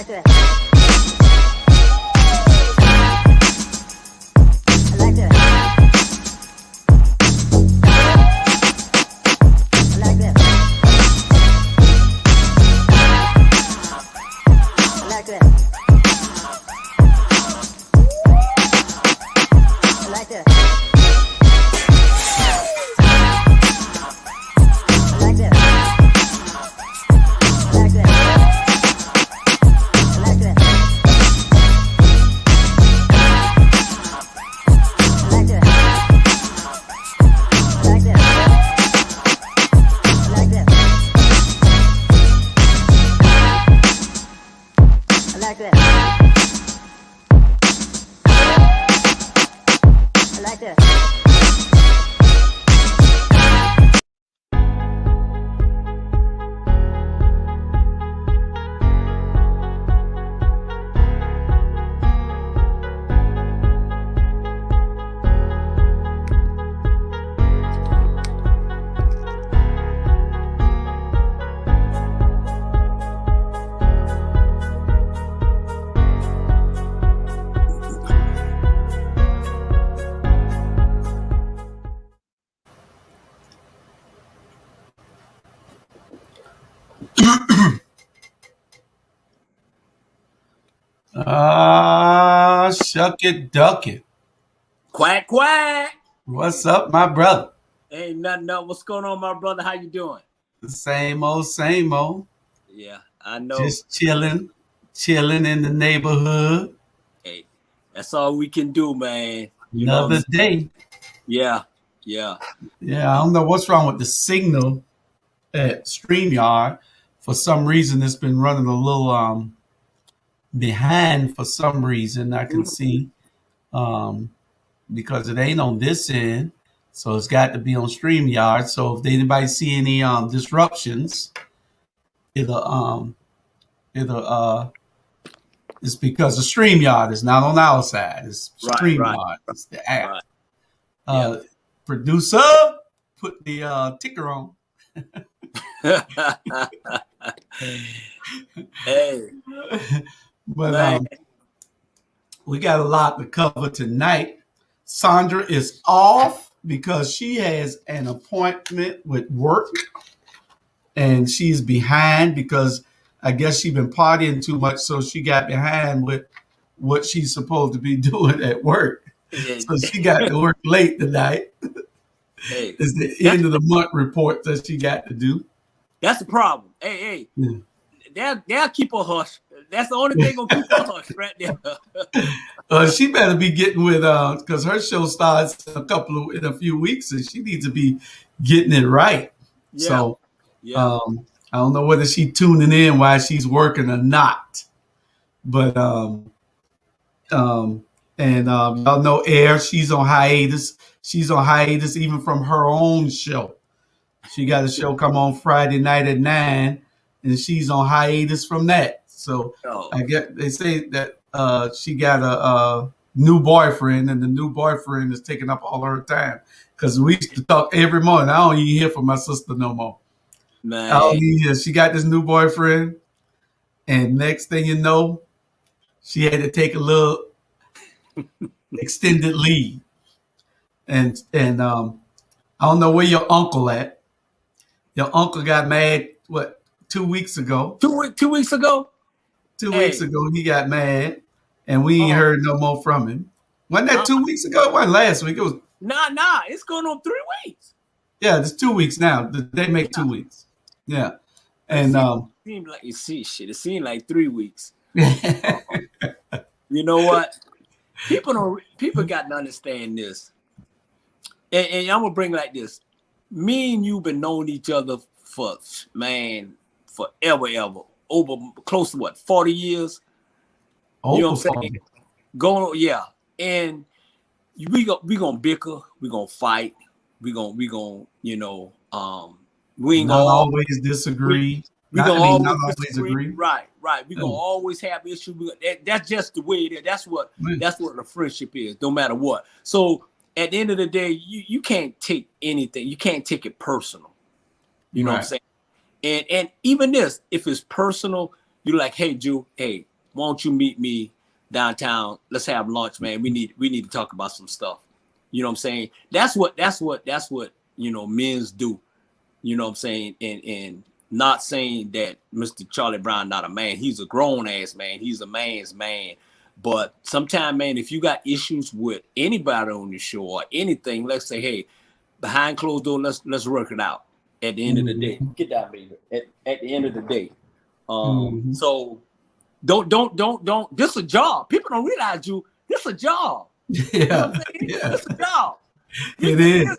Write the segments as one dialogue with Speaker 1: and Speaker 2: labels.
Speaker 1: like that. I like that. I like that. I like that. I like that.
Speaker 2: Shuck it, duck it.
Speaker 3: Quack, quack.
Speaker 2: What's up, my brother?
Speaker 3: Ain't nothing up. What's going on, my brother? How you doing?
Speaker 2: The same old, same old.
Speaker 3: Yeah, I know.
Speaker 2: Just chilling in the neighborhood.
Speaker 3: Hey, that's all we can do, man.
Speaker 2: Another day.
Speaker 3: Yeah.
Speaker 2: I don't know what's wrong with the signal at StreamYard. For some reason, it's been running a little behind for some reason. I can see because it ain't on this end, so it's got to be on StreamYard. So if anybody see any disruptions, it'll it's because the StreamYard is not on our side. It's StreamYard. Right. It's the app. Right. Producer, put the ticker on.
Speaker 3: Hey.
Speaker 2: But we got a lot to cover tonight. Sandra is off because she has an appointment with work, and she's behind because I guess she's been partying too much, so she got behind with what she's supposed to be doing at work. So she got to work late tonight.
Speaker 3: Hey,
Speaker 2: it's the end of the month report that she got to do.
Speaker 3: That's the problem. Hey. Yeah. They'll keep her hush. That's the only thing gonna keep her hush right there.
Speaker 2: She better be getting with because her show starts in a few weeks, and she needs to be getting it right. Yeah. So I don't know whether she's tuning in while she's working or not. But y'all know Air, she's on hiatus. She's on hiatus even from her own show. She got a show come on Friday night at 9, and she's on hiatus from that. So I get they say that she got a new boyfriend, and the new boyfriend is taking up all her time because we used to talk every morning. I don't even hear from my sister no more.
Speaker 3: Man.
Speaker 2: I don't even hear. She got this new boyfriend, and next thing you know, she had to take a little extended leave. And I don't know where your uncle at. Your uncle got mad, 2 weeks ago?
Speaker 3: 2 weeks ago?
Speaker 2: 2 weeks ago, he got mad, and we ain't heard no more from him. Wasn't that 2 weeks ago? It wasn't last week. It was.
Speaker 3: Nah. It's going on 3 weeks.
Speaker 2: Yeah, it's 2 weeks now. They make 2 weeks. Yeah. And
Speaker 3: it seemed like you see shit. It seemed like 3 weeks. You know what? People got to understand this. And I'm gonna bring like this. Me and you been knowing each other for forever, over close to 40 years.
Speaker 2: You
Speaker 3: know what I'm saying? And we gonna bicker, we gonna fight, we gonna we ain't
Speaker 2: gonna always disagree.
Speaker 3: We gonna always disagree. Right. We gonna always have issues. That's just the way it is. That's what a friendship is, no matter what. So at the end of the day, you can't take anything. You can't take it personal. You know what I'm saying? And even this, if it's personal, you're like, hey, Jew, hey, why don't you meet me downtown? Let's have lunch, man. We need to talk about some stuff. You know what I'm saying? That's what men's do. You know what I'm saying? And not saying that Mr. Charlie Brown not a man. He's a grown ass man. He's a man's man. But sometimes, man, if you got issues with anybody on your show or anything, let's say, hey, behind closed door, let's work it out. At the end of the day, get down, baby. At the end of the day, so don't. This a job. People don't realize this a job.
Speaker 2: Yeah,
Speaker 3: you know it's a job.
Speaker 2: It is.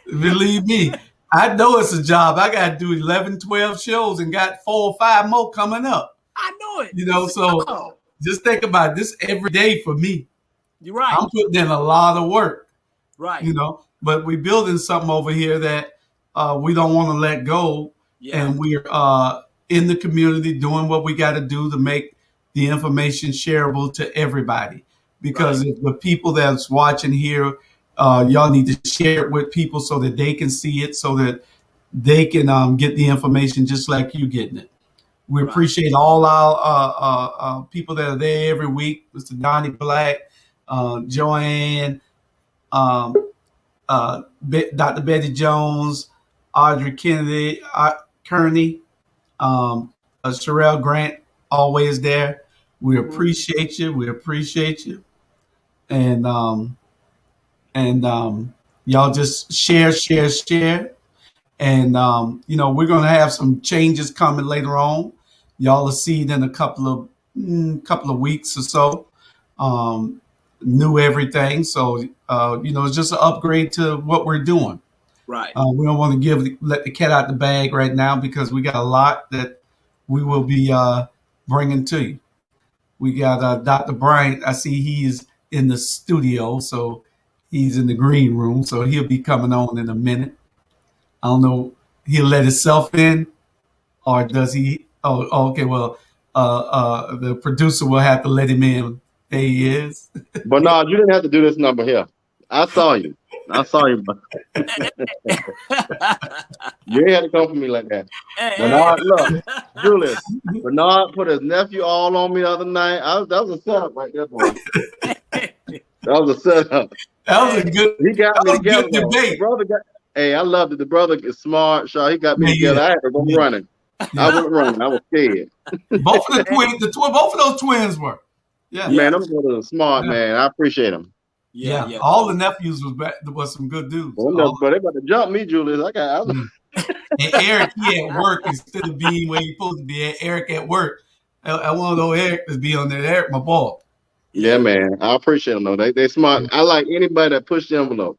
Speaker 2: Believe me, I know it's a job. I got to do 11, 12 shows and got 4 or 5 more coming up.
Speaker 3: I know it.
Speaker 2: You know, so just think about this every day for me.
Speaker 3: You're right.
Speaker 2: I'm putting in a lot of work.
Speaker 3: Right.
Speaker 2: You know, but we're building something over here that we don't want to let go.
Speaker 3: Yeah.
Speaker 2: And we're in the community doing what we got to do to make the information shareable to everybody. Because if the people that's watching here, y'all need to share it with people so that they can see it, so that they can get the information just like you getting it. We appreciate all our people that are there every week. Mr. Donnie Black, Joanne, Dr. Betty Jones, Audrey Kennedy, Kearney, Sherelle Grant, always there. We appreciate you. We appreciate you. And y'all just share. And, we're going to have some changes coming later on. Y'all will see it in a couple of weeks or so. New everything. So, it's just an upgrade to what we're doing.
Speaker 3: Right.
Speaker 2: We don't want to let the cat out the bag right now because we got a lot that we will be bringing to you. We got Dr. Bryant. I see he's in the studio, so he's in the green room. So he'll be coming on in a minute. I don't know. He'll let himself in, or does he? Oh, okay. Well, the producer will have to let him in. There he is.
Speaker 4: Bernard, you didn't have to do this number here. I saw you. You ain't had to come for me like that. Bernard, look, Julius. Bernard put his nephew all on me the other night. That was a setup right there, boy. That was a setup.
Speaker 2: That was a good.
Speaker 4: He got me together.
Speaker 2: Good debate.
Speaker 4: I loved it. The brother is smart. Shaw, he got me together. I had to go running. I went running. I was scared.
Speaker 2: Both of the twins. Both of those twins were. Yeah,
Speaker 4: man, I'm a smart man. I appreciate him.
Speaker 2: Yeah. All the nephews was some good dudes.
Speaker 4: But they about to jump me, Julius.
Speaker 2: And Eric, he at work instead of being where he's supposed to be. Eric at work. I want those Eric to be on there. Eric, my boy.
Speaker 4: Yeah, man. I appreciate them though. They smart. I like anybody that push the envelope.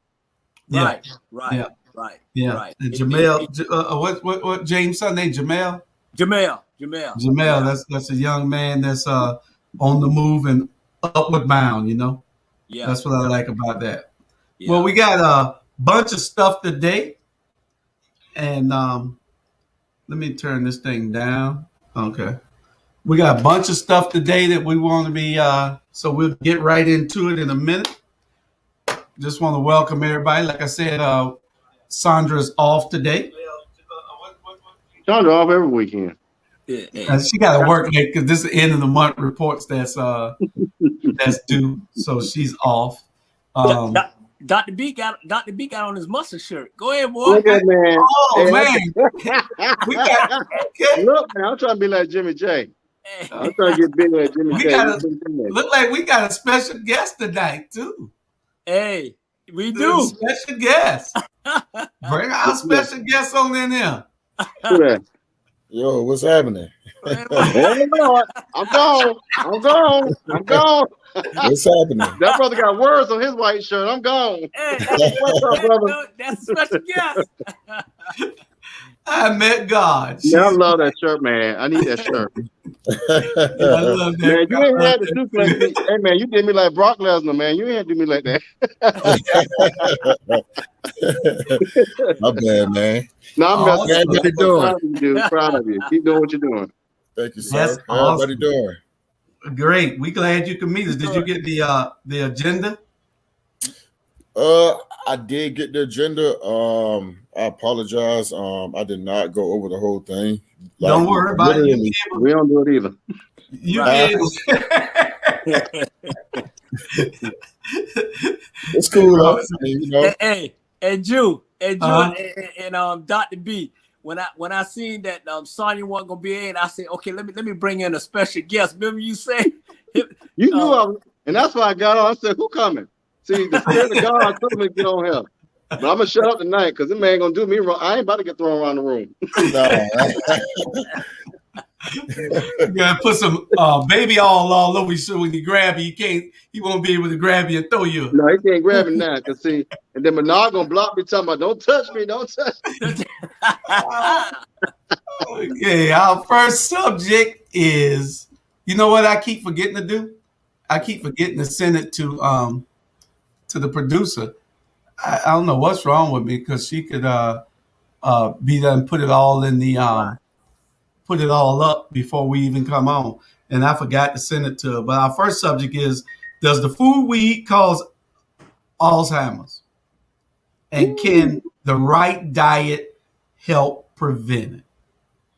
Speaker 3: Right.
Speaker 2: And Jamel, what James' son name? Jamel. That's a young man that's on the move and upward bound. Yeah, that's what I like about that. Yeah. Well, we got a bunch of stuff today, and let me turn this thing down. Okay, we got a bunch of stuff today that we want to be. So we'll get right into it in a minute. Just want to welcome everybody. Like I said, Sandra's off today.
Speaker 4: Sandra off every weekend.
Speaker 2: She got to work late because this is the end of the month reports that's due, so she's off.
Speaker 3: Dr. B got on his mustard shirt. Go ahead, boy.
Speaker 4: Look at man.
Speaker 2: Oh man,
Speaker 4: Look, man, I'm trying to be like Jimmy J. I'm trying to get big like Jimmy J.
Speaker 2: Look like we got a special guest tonight too.
Speaker 3: Hey, we do.
Speaker 2: Special guest. Bring our special guest on in here.
Speaker 4: Who that?
Speaker 5: Yo, what's happening?
Speaker 4: I'm gone.
Speaker 5: What's happening?
Speaker 4: That brother got words on his white shirt. I'm gone.
Speaker 3: Hey, what's up, brother? That's a special guest.
Speaker 2: I met God.
Speaker 4: Yeah, I love that shirt, man. I need that shirt.
Speaker 2: I love that.
Speaker 4: Man, you ain't had to do like, hey, man, you did me like Brock Lesnar, man. You ain't had to do me like that.
Speaker 5: My bad, man.
Speaker 4: No, I'm messing
Speaker 5: what you doing?
Speaker 4: Proud of you. Keep doing what you're doing.
Speaker 5: Thank you, sir. How everybody doing?
Speaker 2: Great. We glad you could meet us. Did you get the agenda?
Speaker 5: I did get the agenda. I apologize. I did not go over the whole thing.
Speaker 2: Don't worry about it.
Speaker 4: We don't do it either.
Speaker 2: You
Speaker 3: Right.
Speaker 2: get
Speaker 5: It's cool though. I mean, you know.
Speaker 3: And Drew, and Dr. B. When I seen that Sonya wasn't gonna be in, I said, okay, let me bring in a special guest. Remember you said
Speaker 4: You knew I was, and that's why I got on. I said, who coming? See, the Spirit of God told me to get on here. But I'm gonna shut up tonight because this man gonna do me wrong. I ain't about to get thrown around the room.
Speaker 2: You gotta put some baby all over you so when he grab you, he won't be able to grab you and throw you.
Speaker 4: No, he can't grab me now. Cause see, and then Menard gonna block me talking about don't touch me, don't touch me.
Speaker 2: Okay, our first subject is, you know what I keep forgetting to do? I keep forgetting to send it to the producer. I don't know what's wrong with me because she could be done put it all in the put it all up before we even come on. And I forgot to send it to her. But our first subject is, does the food we eat cause Alzheimer's? And can the right diet help prevent it?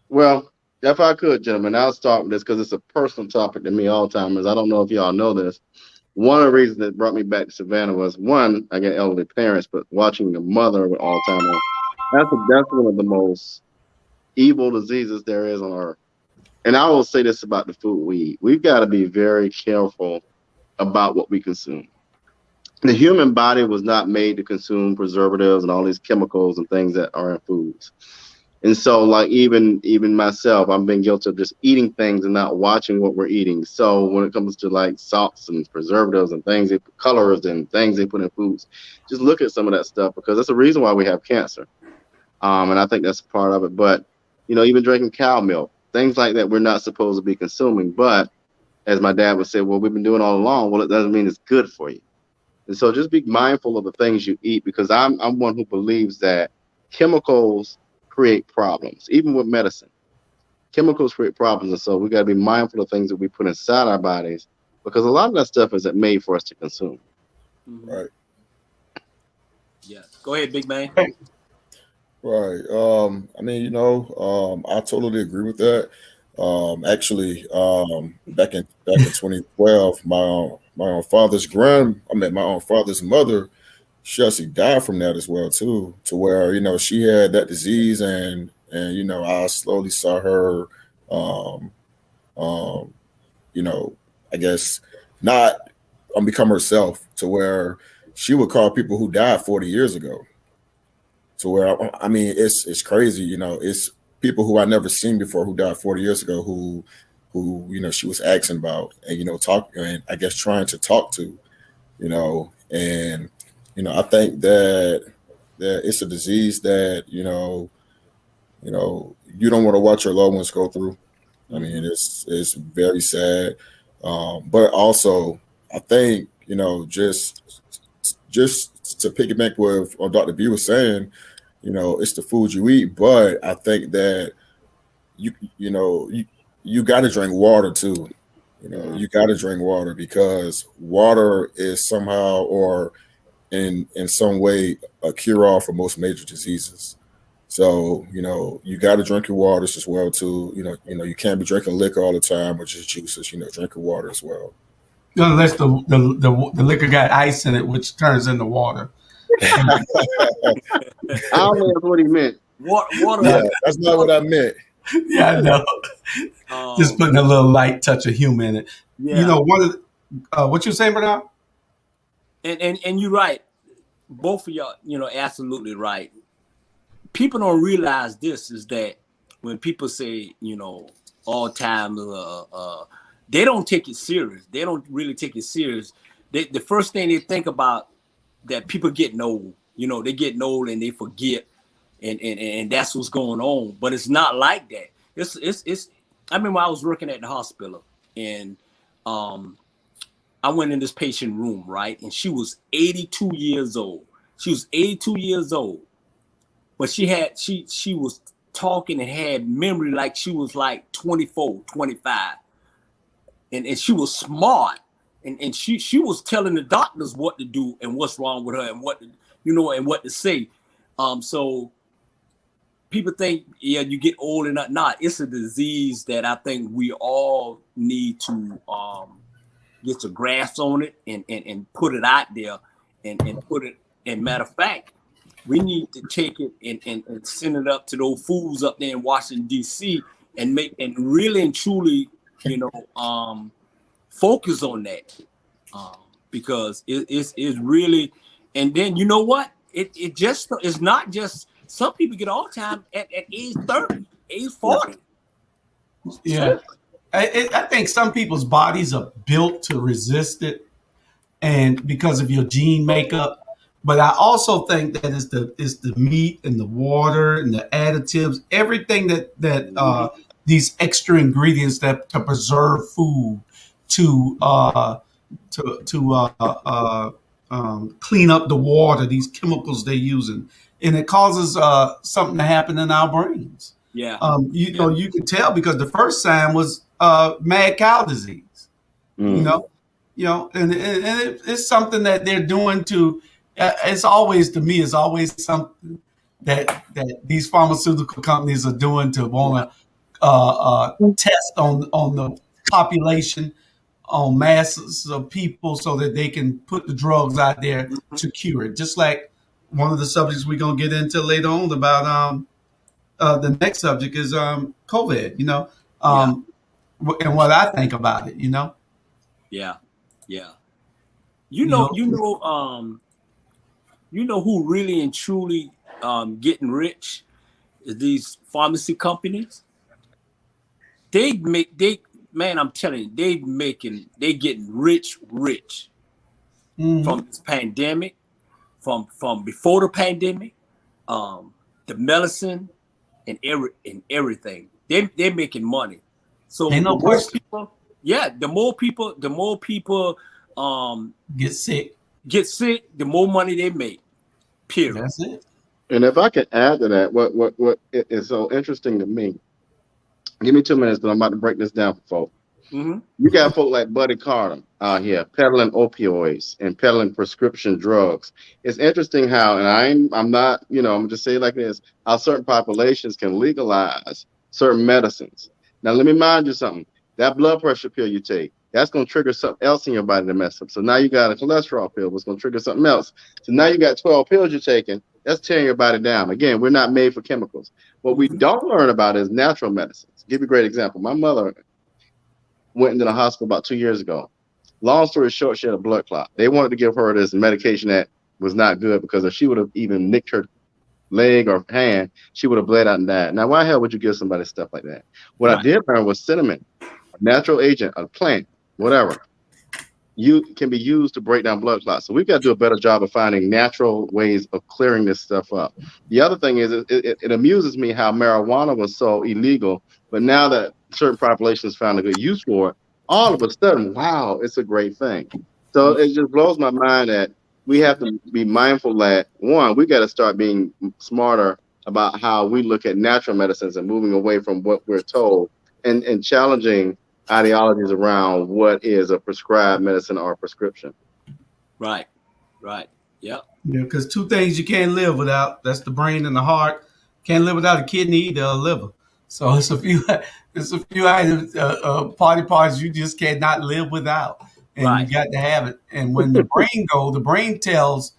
Speaker 4: Well, if I could, gentlemen, I'll start with this because it's a personal topic to me, Alzheimer's. I don't know if y'all know this. One of the reasons that brought me back to Savannah was, one, I got elderly parents, but watching a mother with Alzheimer's, that's one of the most evil diseases there is on earth. And I will say this about the food we eat. We've got to be very careful about what we consume. The human body was not made to consume preservatives and all these chemicals and things that are in foods. And so, like, even myself, I've been guilty of just eating things and not watching what we're eating. So when it comes to like salts and preservatives and things, they put colors and things they put in foods, just look at some of that stuff because that's the reason why we have cancer. And I think that's a part of it. But, you know, even drinking cow milk, things like that, we're not supposed to be consuming. But as my dad would say, well, we've been doing all along. Well, it doesn't mean it's good for you. And so just be mindful of the things you eat, because I'm one who believes that chemicals create problems, even with medicine. Chemicals create problems. And so we got to be mindful of things that we put inside our bodies, because a lot of that stuff isn't made for us to consume.
Speaker 5: Right.
Speaker 3: Yeah. Go ahead, big man.
Speaker 5: Right. I mean, you know, I totally agree with that. Actually, back in 2012, my own father's mother, she actually died from that as well too. To where, you know, she had that disease, and you know, I slowly saw her, you know, I guess not become herself, to where she would call people who died 40 years ago. To where, I mean, it's crazy, you know, it's people who I never seen before who died 40 years ago who, you know, she was asking about and, you know, and I guess trying to talk to, you know, and, you know, I think that it's a disease that, you know, you don't want to watch your loved ones go through. I mean, it's very sad. But also I think, you know, just to piggyback with what Dr. B was saying, you know, it's the food you eat, but I think that you got to drink water too. You know, you got to drink water, because water is somehow or in some way a cure-all for most major diseases. So, you know, you got to drink your waters as well too. You know, you can't be drinking liquor all the time or just juices. You know, drink your water as well.
Speaker 2: Unless the liquor got ice in it, which turns into water.
Speaker 4: I don't know what he meant.
Speaker 3: Water.
Speaker 5: Yeah, that's not what I meant.
Speaker 2: Yeah, I know. Just putting a little light touch of humor in it. Yeah. You know, one of what you saying, Bernard?
Speaker 3: And you're right. Both of y'all, you know, absolutely right. People don't realize this is that when people say, you know, Alzheimer's, they don't take it serious. They don't really take it serious. The first thing they think about that people getting old. You know, they getting old and they forget, and that's what's going on. But it's not like that. It's. I remember I was working at the hospital, and I went in this patient room, right, and she was 82 years old. She was 82 years old, but she was talking and had memory like she was like 24, 25, and she was smart. And she was telling the doctors what to do and what's wrong with her and what to, you know, and what to say. So people think, yeah, you get old and not. It's a disease that I think we all need to get a grasp on it and put it out there and put it. And matter of fact, we need to take it and send it up to those fools up there in Washington D.C. and really and truly, focus on that because it's really. And then you know what? It's not just. Some people get Alzheimer's at age 30, age 40.
Speaker 2: Yeah. I think some people's bodies are built to resist it, and because of your gene makeup. But I also think that it's the meat and the water and the additives, everything that these extra ingredients that to preserve food, to clean up the water, these chemicals they're using, and it causes something to happen in our brains.
Speaker 3: Yeah.
Speaker 2: You know, you can tell because the first sign was mad cow disease. And it's something that they're doing to. It's always something that these pharmaceutical companies are doing to want to test on the population, on masses of people, so that they can put the drugs out there to cure it. Just like one of the subjects we're gonna get into later on about the next subject is COVID. And what I think about it.
Speaker 3: Yeah. You know who really and truly getting rich is these pharmacy companies. I'm telling you, they getting rich from this pandemic, from before the pandemic, the medicine and everything. They're making money. So
Speaker 2: ain't no question.
Speaker 3: The more people
Speaker 2: get sick,
Speaker 3: the more money they make. Period.
Speaker 2: That's it.
Speaker 4: And if I could add to that, what is so interesting to me, give me 2 minutes, but I'm about to break this down for folks.
Speaker 3: Mm-hmm.
Speaker 4: You got folk like Buddy Carter out here peddling opioids and peddling prescription drugs. It's interesting how, and I'm not, I'm just saying it like this, how certain populations can legalize certain medicines. Now, let me remind you something. That blood pressure pill you take, that's going to trigger something else in your body to mess up. So now you got a cholesterol pill, it's going to trigger something else. So now you got 12 pills you're taking. That's tearing your body down. Again, we're not made for chemicals. What we don't learn about is natural medicines. Give you a great example. My mother went into the hospital about 2 years ago. Long story short, she had a blood clot. They wanted to give her this medication that was not good because if she would have even nicked her leg or hand, she would have bled out and died. Now, why the hell would you give somebody stuff like that? What I did learn was cinnamon, a natural agent, a plant, whatever, you can be used to break down blood clots. So we've got to do a better job of finding natural ways of clearing this stuff up. The other thing is it amuses me how marijuana was so illegal, but now that certain populations found a good use for it, all of a sudden, wow, it's a great thing. So it just blows my mind that we have to be mindful that, one, we got to start being smarter about how we look at natural medicines and moving away from what we're told and challenging ideologies around what is a prescribed medicine or a prescription.
Speaker 3: Right. Yep.
Speaker 2: Yeah, because two things you can't live without, that's the brain and the heart. Can't live without a kidney either, or a liver. So it's a few items, party parts you just cannot live without. And you got to have it. And when the brain goes, the brain tells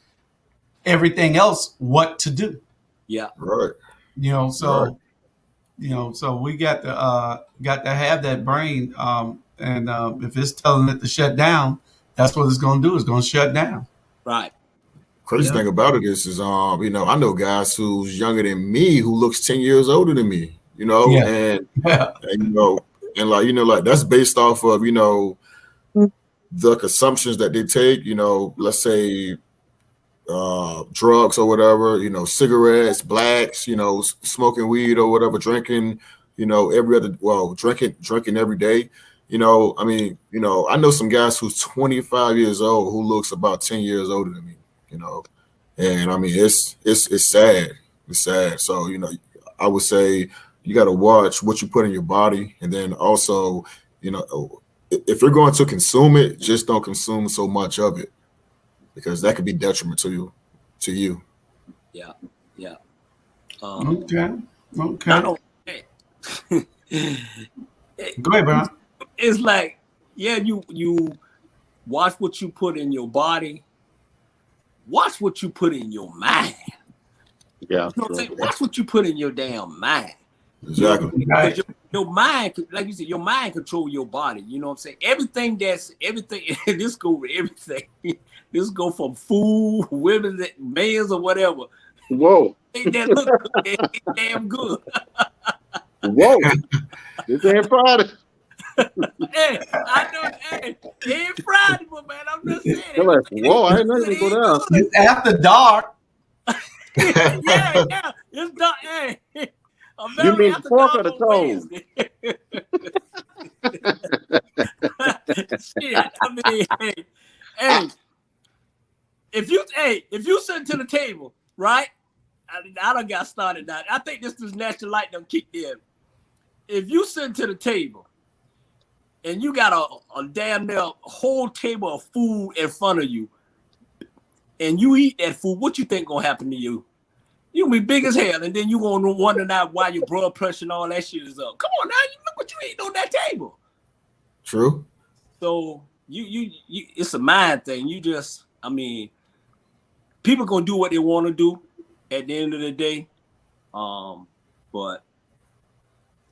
Speaker 2: everything else what to do.
Speaker 3: Yeah.
Speaker 5: Right.
Speaker 2: So we got to have that brain. And if it's telling it to shut down, that's what it's going to do. It's going to shut down.
Speaker 3: Right.
Speaker 5: Crazy thing about it is I know guys who's younger than me who looks 10 years older than me, and that's based off of, the consumptions that they take, let's say drugs or whatever, cigarettes, blacks, smoking weed or whatever, drinking, drinking every day. I know some guys who's 25 years old who looks about 10 years older than me, and I mean, it's sad. It's sad. So, I would say you got to watch what you put in your body. And then also, if you're going to consume it, just don't consume so much of it because that could be detriment to you.
Speaker 3: Yeah.
Speaker 2: Okay. Okay.
Speaker 3: Not only
Speaker 2: Go ahead, Brian.
Speaker 3: It's like, yeah, you watch what you put in your body. Watch what you put in your mind.
Speaker 4: Yeah.
Speaker 3: You know what I'm saying? Watch what you put in your damn mind.
Speaker 5: Exactly.
Speaker 3: You know, right. Your mind, like you said, your mind control your body. You know what I'm saying? Everything. This go with everything. This go from food, women, males, or whatever.
Speaker 4: Whoa.
Speaker 3: That look good. It's damn good.
Speaker 4: Whoa. This ain't Friday.
Speaker 3: Hey, I know. Hey, it ain't Friday, but man, I'm just saying.
Speaker 4: I'm like, whoa, I ain't never go down.
Speaker 2: It's after dark.
Speaker 3: yeah. It's dark. Hey.
Speaker 4: You mean the fork or the toe?
Speaker 3: Shit, I mean, hey, if you sit to the table, right? I done got started now. I think this natural light done kicked in. If you sit to the table and you got a damn near whole table of food in front of you, and you eat that food, what you think gonna happen to you? You gonna be big as hell, and then you gonna wonder now why your blood pressure and all that shit is up. Come on now, you look what you eating on that table.
Speaker 5: True.
Speaker 3: So you it's a mind thing. You just, I mean, people gonna do what they want to do at the end of the day. But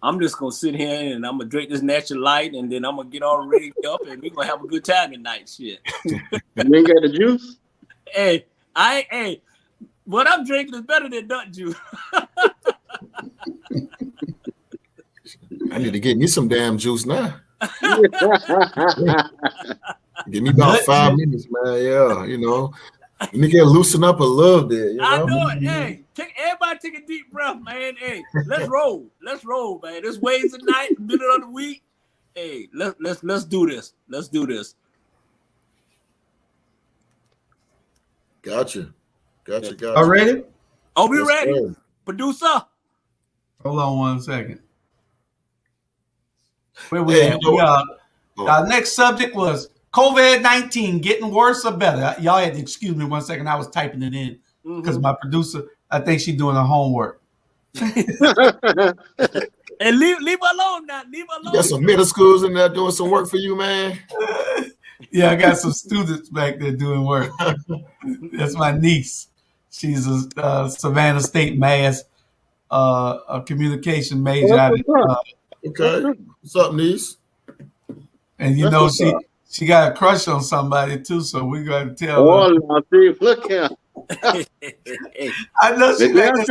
Speaker 3: I'm just gonna sit here and I'm gonna drink this natural light, and then I'm gonna get all ready up, and we're gonna have a good time tonight. Shit.
Speaker 4: You ain't got the juice?
Speaker 3: Hey, what I'm drinking is better than nut juice.
Speaker 5: I need to get me some damn juice now. Give me about 5 minutes, man. Yeah, you know. Let me get loosen up a little bit. You know?
Speaker 3: I know it. Hey, everybody take a deep breath, man. Hey, let's roll. Let's roll, man. This Wednesday night, middle of the week. Hey, let's do this. Let's do this.
Speaker 5: Gotcha.
Speaker 2: All ready?
Speaker 3: Oh, we ready. Go. Producer.
Speaker 2: Hold on 1 second. Where we at? Our next subject was COVID-19 getting worse or better. Y'all had to excuse me 1 second. I was typing it in because my producer, I think she's doing her homework.
Speaker 3: And leave her alone now. Leave her alone.
Speaker 5: You got some middle schools in there doing some work for you, man.
Speaker 2: Yeah, I got some students back there doing work. That's my niece. She's a Savannah State Mass a communication major.
Speaker 5: Okay. What's up, niece?
Speaker 2: And you know she got a crush on somebody too, so we got to tell her.
Speaker 4: Oh, see, look here.
Speaker 2: I know she got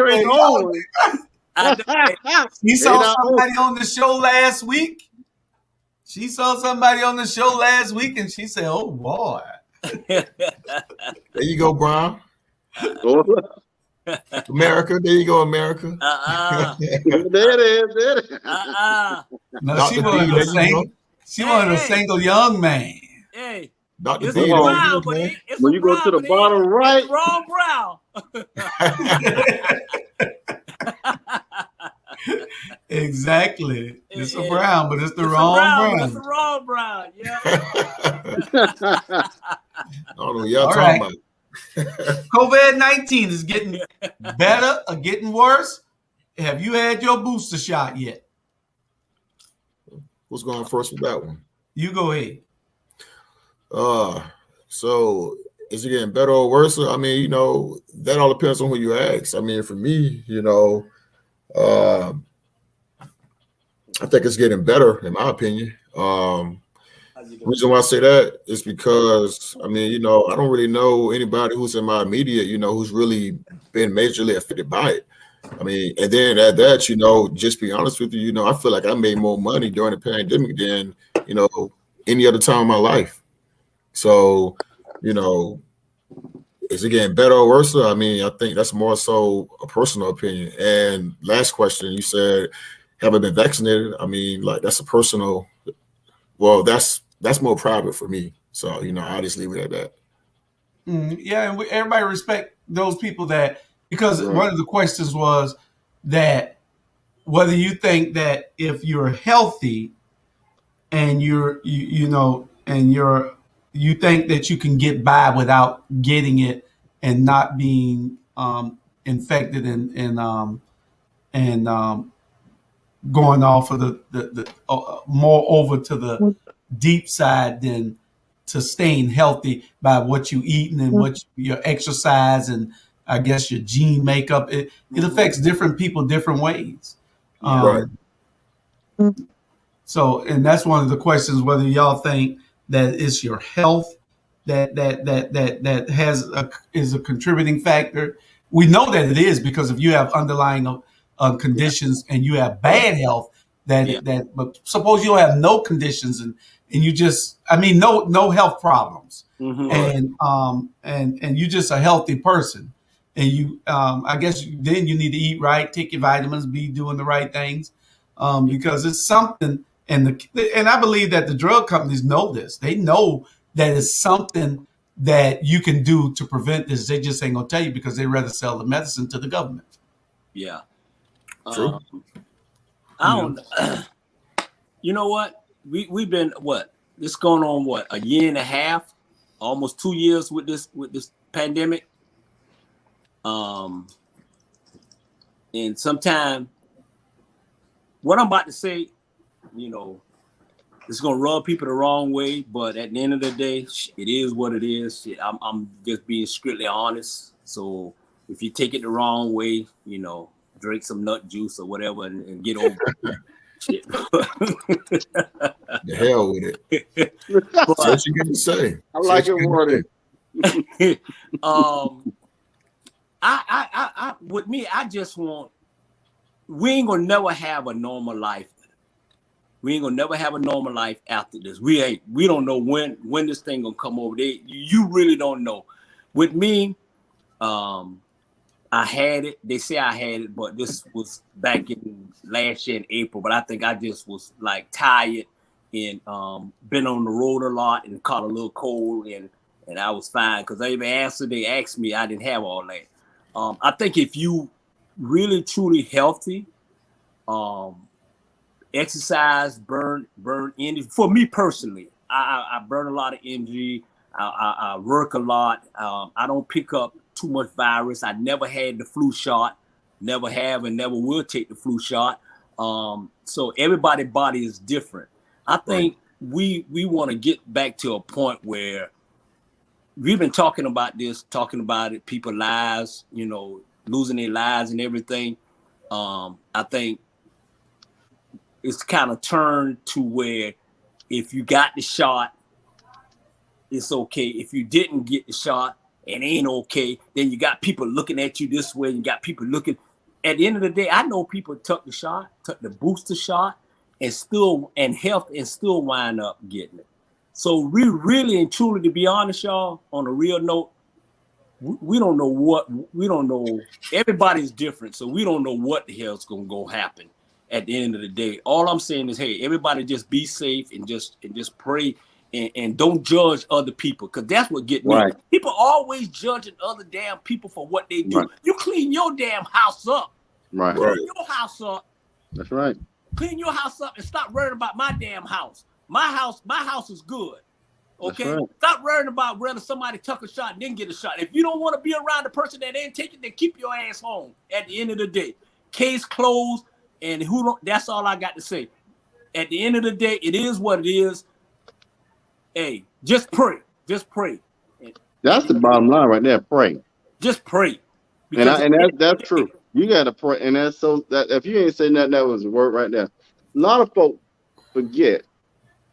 Speaker 2: She saw somebody on the show last week. And she said, "Oh boy."
Speaker 5: There you go, Brian. America, there you go, America.
Speaker 4: There it is.
Speaker 2: No, she wanted a single young man.
Speaker 3: Hey,
Speaker 5: Dr.
Speaker 3: D, brown,
Speaker 4: when you go to the bottom right,
Speaker 3: it's wrong brown.
Speaker 2: Exactly. It's a brown, but it's the wrong brown.
Speaker 3: It's the wrong brown. Yeah.
Speaker 5: I don't know what y'all talking about.
Speaker 2: COVID-19 is getting better or getting worse. Have you had your booster shot yet?
Speaker 5: Who's going first with that one?
Speaker 2: You go ahead.
Speaker 5: So is it getting better or worse? I mean, you know, that all depends on who you ask. I mean, for me, you know, I think it's getting better, in my opinion. The reason why I say that is because, I mean, you know, I don't really know anybody who's in my immediate, you know, who's really been majorly affected by it. I mean, and then at that, you know, just be honest with you, you know, I feel like I made more money during the pandemic than, you know, any other time in my life. So, you know, is it getting better or worse? I mean, I think that's more so a personal opinion. And last question, you said, have I been vaccinated? I mean, like, that's a personal, well, that's more private for me. So, you know, I'll just leave it at that.
Speaker 2: Yeah, and everybody respect those people that, because one of the questions was that whether you think that if you're healthy and you think that you can get by without getting it and not being infected and and going off of the more over to the deep side than to staying healthy by what you eating and what your exercise and I guess your gene makeup. It affects different people different ways.
Speaker 5: Right.
Speaker 2: So, and that's one of the questions, whether y'all think that it's your health that has is a contributing factor. We know that it is, because if you have underlying conditions and you have bad health, but suppose you don't have no conditions and you just, no health problems, and you just a healthy person, and you, I guess then you need to eat right, take your vitamins, be doing the right things, because it's something. And I believe that the drug companies know this. They know that it's something that you can do to prevent this. They just ain't gonna tell you because they rather sell the medicine to the government.
Speaker 3: Yeah.
Speaker 5: True.
Speaker 3: I don't. You know what? We've been this going on a year and a half, almost 2 years with this pandemic. And sometime what I'm about to say, it's gonna rub people the wrong way, but at the end of the day, it is what it is. I'm just being strictly honest. So if you take it the wrong way, drink some nut juice or whatever and get over shit.
Speaker 5: The hell with it. That's what you get to say.
Speaker 4: I like it worded.
Speaker 3: I with me, I just want. We ain't gonna never have a normal life. We ain't gonna never have a normal life after this. We don't know when this thing gonna come over. You really don't know. With me, I had it. They say I had it, but this was back in last year in April. But I think I just was like tired and been on the road a lot and caught a little cold and I was fine because they asked me, I didn't have all that. I think if you really truly healthy, exercise, burn energy. For me personally, I burn a lot of energy. I work a lot. I don't pick up too much virus. I never had the flu shot, never have and never will take the flu shot. So everybody's body is different. I think we want to get back to a point where we've been talking about it, people's lives, losing their lives and everything. I think it's kind of turned to where if you got the shot, it's okay. If you didn't get the shot, it ain't okay. Then you got people looking at you this way. You got people looking. At the end of the day, I know people took the booster shot, and still wind up getting it. So we really and truly, to be honest, y'all, on a real note, we don't know. Everybody's different, so we don't know what the hell's gonna go happen at the end of the day. All I'm saying is, hey, everybody just be safe and just pray and don't judge other people, because that's what get me.
Speaker 4: Right.
Speaker 3: People always judging other damn people for what they do. Right. You clean your damn house up.
Speaker 4: Right.
Speaker 3: Clean your house up.
Speaker 4: That's right.
Speaker 3: Clean your house up and stop worrying about my damn house. My house is good. Okay? Right. Stop worrying about whether somebody took a shot and didn't get a shot. If you don't want to be around the person that didn't take it, then keep your ass home at the end of the day. Case closed, and that's all I got to say. At the end of the day, it is what it is. Hey, just pray. Just pray.
Speaker 4: That's the bottom line right there. Pray.
Speaker 3: Just pray.
Speaker 4: And that's true. You gotta pray, and that's so that if you ain't saying that was a word right there. A lot of folks forget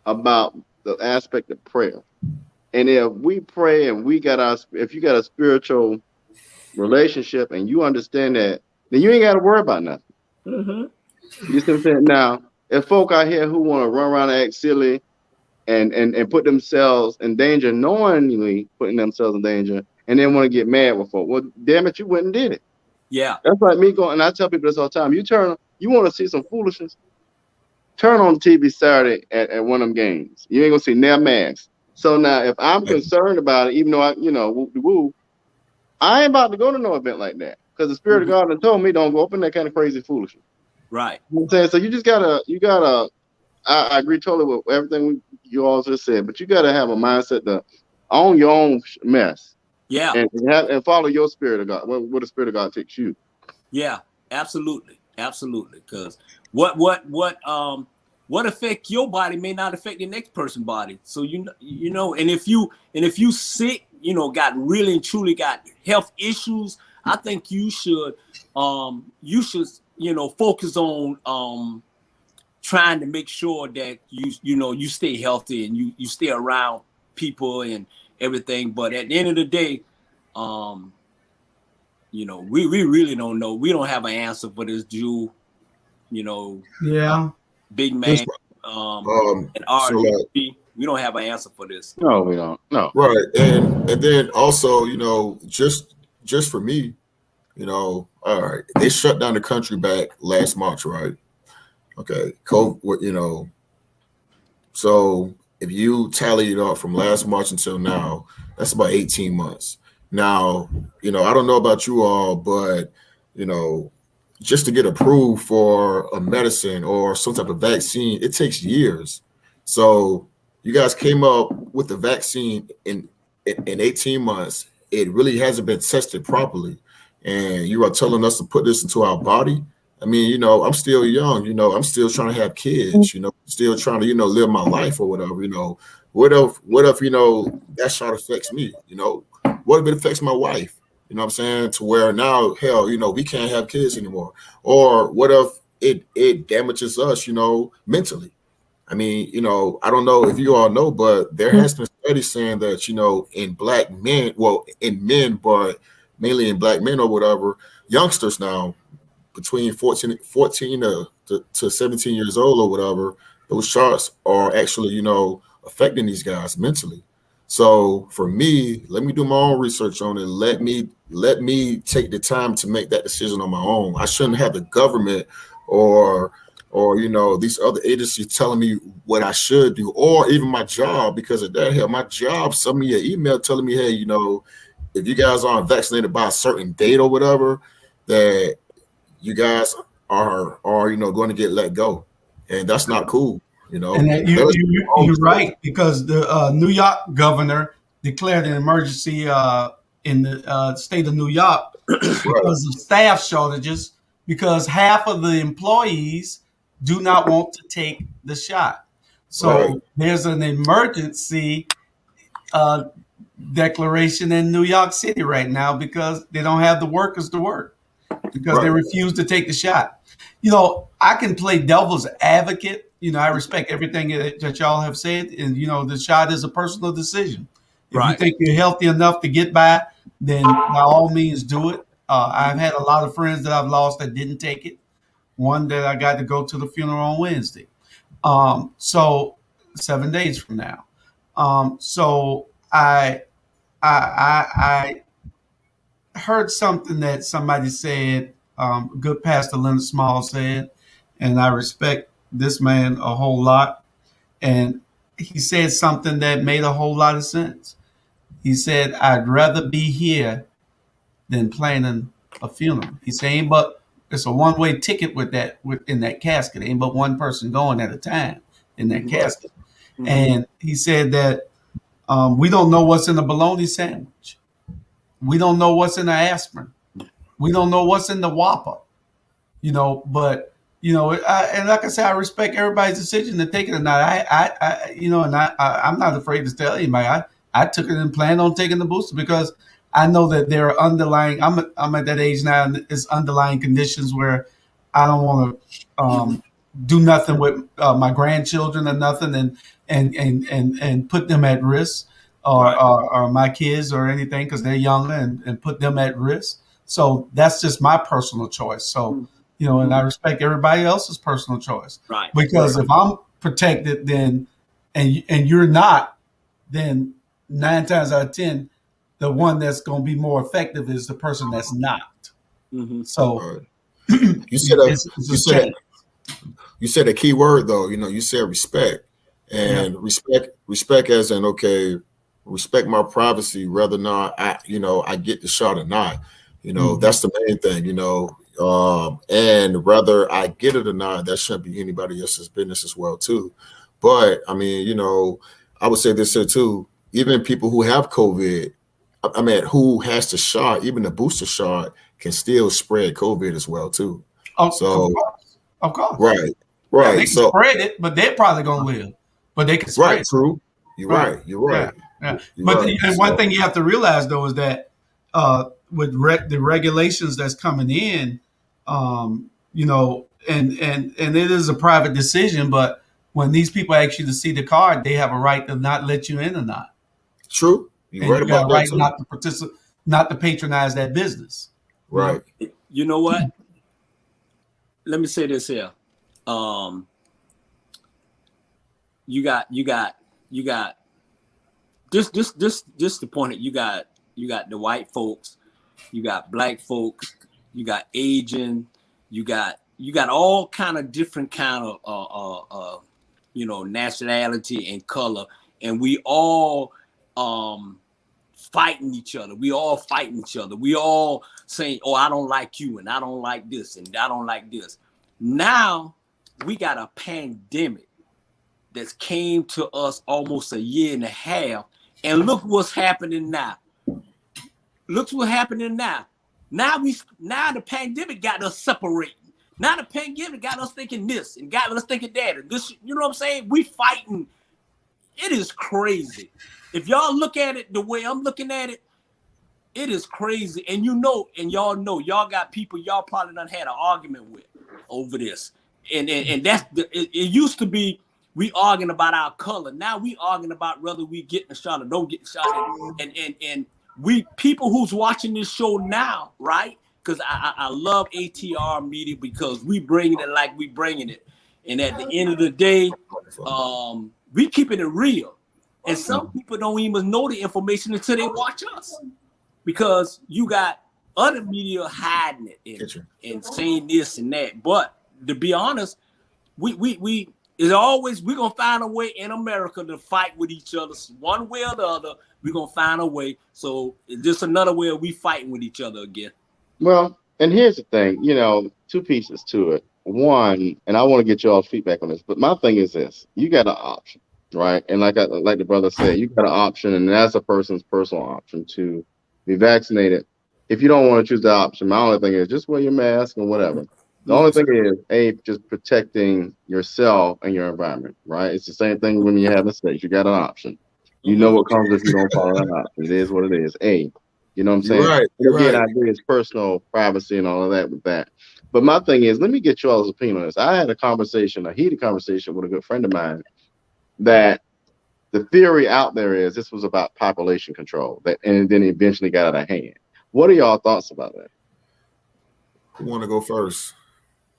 Speaker 4: about the aspect of prayer. And if we pray and if you got a spiritual relationship and you understand that, then you ain't got to worry about nothing. Mm-hmm. You see what I'm saying? Now, if folk out here who want to run around and act silly and put themselves in danger, knowingly putting themselves in danger, and then want to get mad with folk, well, damn it, you went and did it.
Speaker 3: Yeah.
Speaker 4: That's like me going, and I tell people this all the time. You want to see some foolishness? Turn on TV Saturday at one of them games. You ain't gonna see their mask. So now, if I'm concerned about it, even though I ain't about to go to no event like that, because the Spirit of God has told me don't go up in that kind of crazy foolishness.
Speaker 3: Right.
Speaker 4: You know what I'm saying? So you just gotta. I agree totally with everything you all just said, but you gotta have a mindset to own your own mess.
Speaker 3: Yeah.
Speaker 4: And follow your Spirit of God. Where the Spirit of God takes you.
Speaker 3: Yeah, absolutely. Absolutely, because what affect your body may not affect the next person's body. So you know, and if you sick, you know, got really and truly got health issues, I think you should you know, focus on trying to make sure that you know you stay healthy and you stay around people and everything. But at the end of the day, you know, we really don't know. We don't have an answer for this Jew, you know, big man, and RGB. We don't have an answer for this.
Speaker 4: No, we don't. No.
Speaker 5: Right, and then also, you know, just for me, you know, all right, they shut down the country back last March, right? Okay, COVID, you know, so if you tally it up from last March until now, that's about 18 months. Now, you know, I don't know about you all, but, you know, just to get approved for a medicine or some type of vaccine, it takes years. So you guys came up with the vaccine in 18 months. It really hasn't been tested properly. And you are telling us to put this into our body. I mean, you know, I'm still young, you know, I'm still trying to have kids, you know, still trying to, you know, live my life or whatever, you know. What if, you know, that shot affects me, you know? What if it affects my wife? You know what I'm saying? To where now, hell, you know, we can't have kids anymore. Or what if it damages us, you know, mentally? I mean, you know, I don't know if you all know, but there has been studies saying that, you know, in black men, well, in men, but mainly in black men or whatever, youngsters now, between 14 to 17 years old or whatever, those shots are actually, you know, affecting these guys mentally. So for me, let me do my own research on it. Let me take the time to make that decision on my own. I shouldn't have the government or you know, these other agencies telling me what I should do, or even my job, because of that. Hell, my job sent me an email telling me, hey, you know, if you guys aren't vaccinated by a certain date or whatever, that you guys are you know, going to get let go, and that's not cool. You know,
Speaker 2: and you're right, because the New York governor declared an emergency in the state of New York because of staff shortages, because half of the employees do not want to take the shot. So there's an emergency declaration in New York City right now because they don't have the workers to work, because they refuse to take the shot. You know, I can play devil's advocate. You know, I respect everything that y'all have said. And, you know, the shot is a personal decision. If you think you're healthy enough to get by, then by all means do it. I've had a lot of friends that I've lost that didn't take it. One that I got to go to the funeral on Wednesday. So 7 days from now. So I heard something that somebody said, good Pastor Leonard Small said, and I respect this man a whole lot. And he said something that made a whole lot of sense. He said, I'd rather be here than planning a funeral. He's saying, but it's a one-way ticket in that casket. Ain't but one person going at a time in that casket. Mm-hmm. And he said that we don't know what's in the bologna sandwich. We don't know what's in the aspirin. We don't know what's in the Whopper. You know, but you know, and like I said, I respect everybody's decision to take it or not. I'm not afraid to tell anybody. I took it and planned on taking the booster because I know that there are underlying. I'm at that age now, and it's underlying conditions where I don't want to do nothing with my grandchildren or nothing, and put them at risk, or my kids or anything, because they're younger, and put them at risk. So that's just my personal choice. So, you know, and I respect everybody else's personal choice.
Speaker 3: Right.
Speaker 2: Because if I'm protected, then and you're not, then 9 times out of 10, the one that's going to be more effective is the person that's not. Mm-hmm. So
Speaker 5: you said a key word though. You know, you said respect, and respect as in, okay, respect my privacy, whether or not I get the shot or not. You know, that's the main thing, you know, and whether I get it or not, that shouldn't be anybody else's business as well, too. But I mean, you know, I would say this here, too, even people who have COVID, who has the shot, even the booster shot, can still spread COVID as well, too. So
Speaker 2: of course.
Speaker 5: Right.
Speaker 2: Yeah, they can spread it, but they're probably gonna live. But they can spread it.
Speaker 5: True. You're right. You're right.
Speaker 2: Yeah.
Speaker 5: You're
Speaker 2: But
Speaker 5: right.
Speaker 2: and one thing you have to realize though is that with the regulations that's coming in, you know, and it is a private decision, but when these people ask you to see the card, they have a right to not let you in or not.
Speaker 5: True. You're right
Speaker 2: you got
Speaker 5: about
Speaker 2: a right
Speaker 5: that too.
Speaker 2: not to participate, not to patronize that business.
Speaker 5: Right.
Speaker 3: You know what? Let me say this here. You got this the point that you got the white folks, you got black folks, you got Asian, you got all kind of different kind of you know, nationality and color, and we all fighting each other. We all fighting each other. We all saying, "Oh, I don't like you, and I don't like this, and I don't like this." Now we got a pandemic that's came to us almost a year and a half, and look what's happening now. Look what's happening now. Now the pandemic got us separating. Now the pandemic got us thinking this and got us thinking that. And this, you know what I'm saying? We fighting. It is crazy. If y'all look at it the way I'm looking at it, it is crazy. And you know, and y'all know, y'all got people y'all probably done had an argument with over this. And that's it used to be we arguing about our color. Now we arguing about whether we get the shot or don't get the shot. And we people who's watching this show now, right? Because I love ATR media because we bringing it like we bringing it. And at the end of the day, we keeping it real. And some people don't even know the information until they watch us. Because you got other media hiding it and saying this and that. But to be honest, we is always we're gonna find a way in America to fight with each other one way or the other. We're gonna find a way. So it's just another way of we fighting with each other again.
Speaker 4: Well, and here's the thing, you know, two pieces to it. One, and I want to get y'all's feedback on this, but my thing is this: you got an option, right? And like the brother said, you got an option, and that's a person's personal option to be vaccinated. If you don't want to choose the option, my only thing is just wear your mask and whatever. The only thing is, just protecting yourself and your environment, right? It's the same thing when you're having sex. You got an option. You know what comes if you don't follow that option. It is what it is. You know what I'm saying?
Speaker 5: Right.
Speaker 4: Again, I agree. It's personal privacy and all of that with that. But my thing is, let me get y'all's opinion on this. I had a heated conversation with a good friend of mine that the theory out there is this was about population control, and then it eventually got out of hand. What are y'all thoughts about that?
Speaker 5: Who want to go first?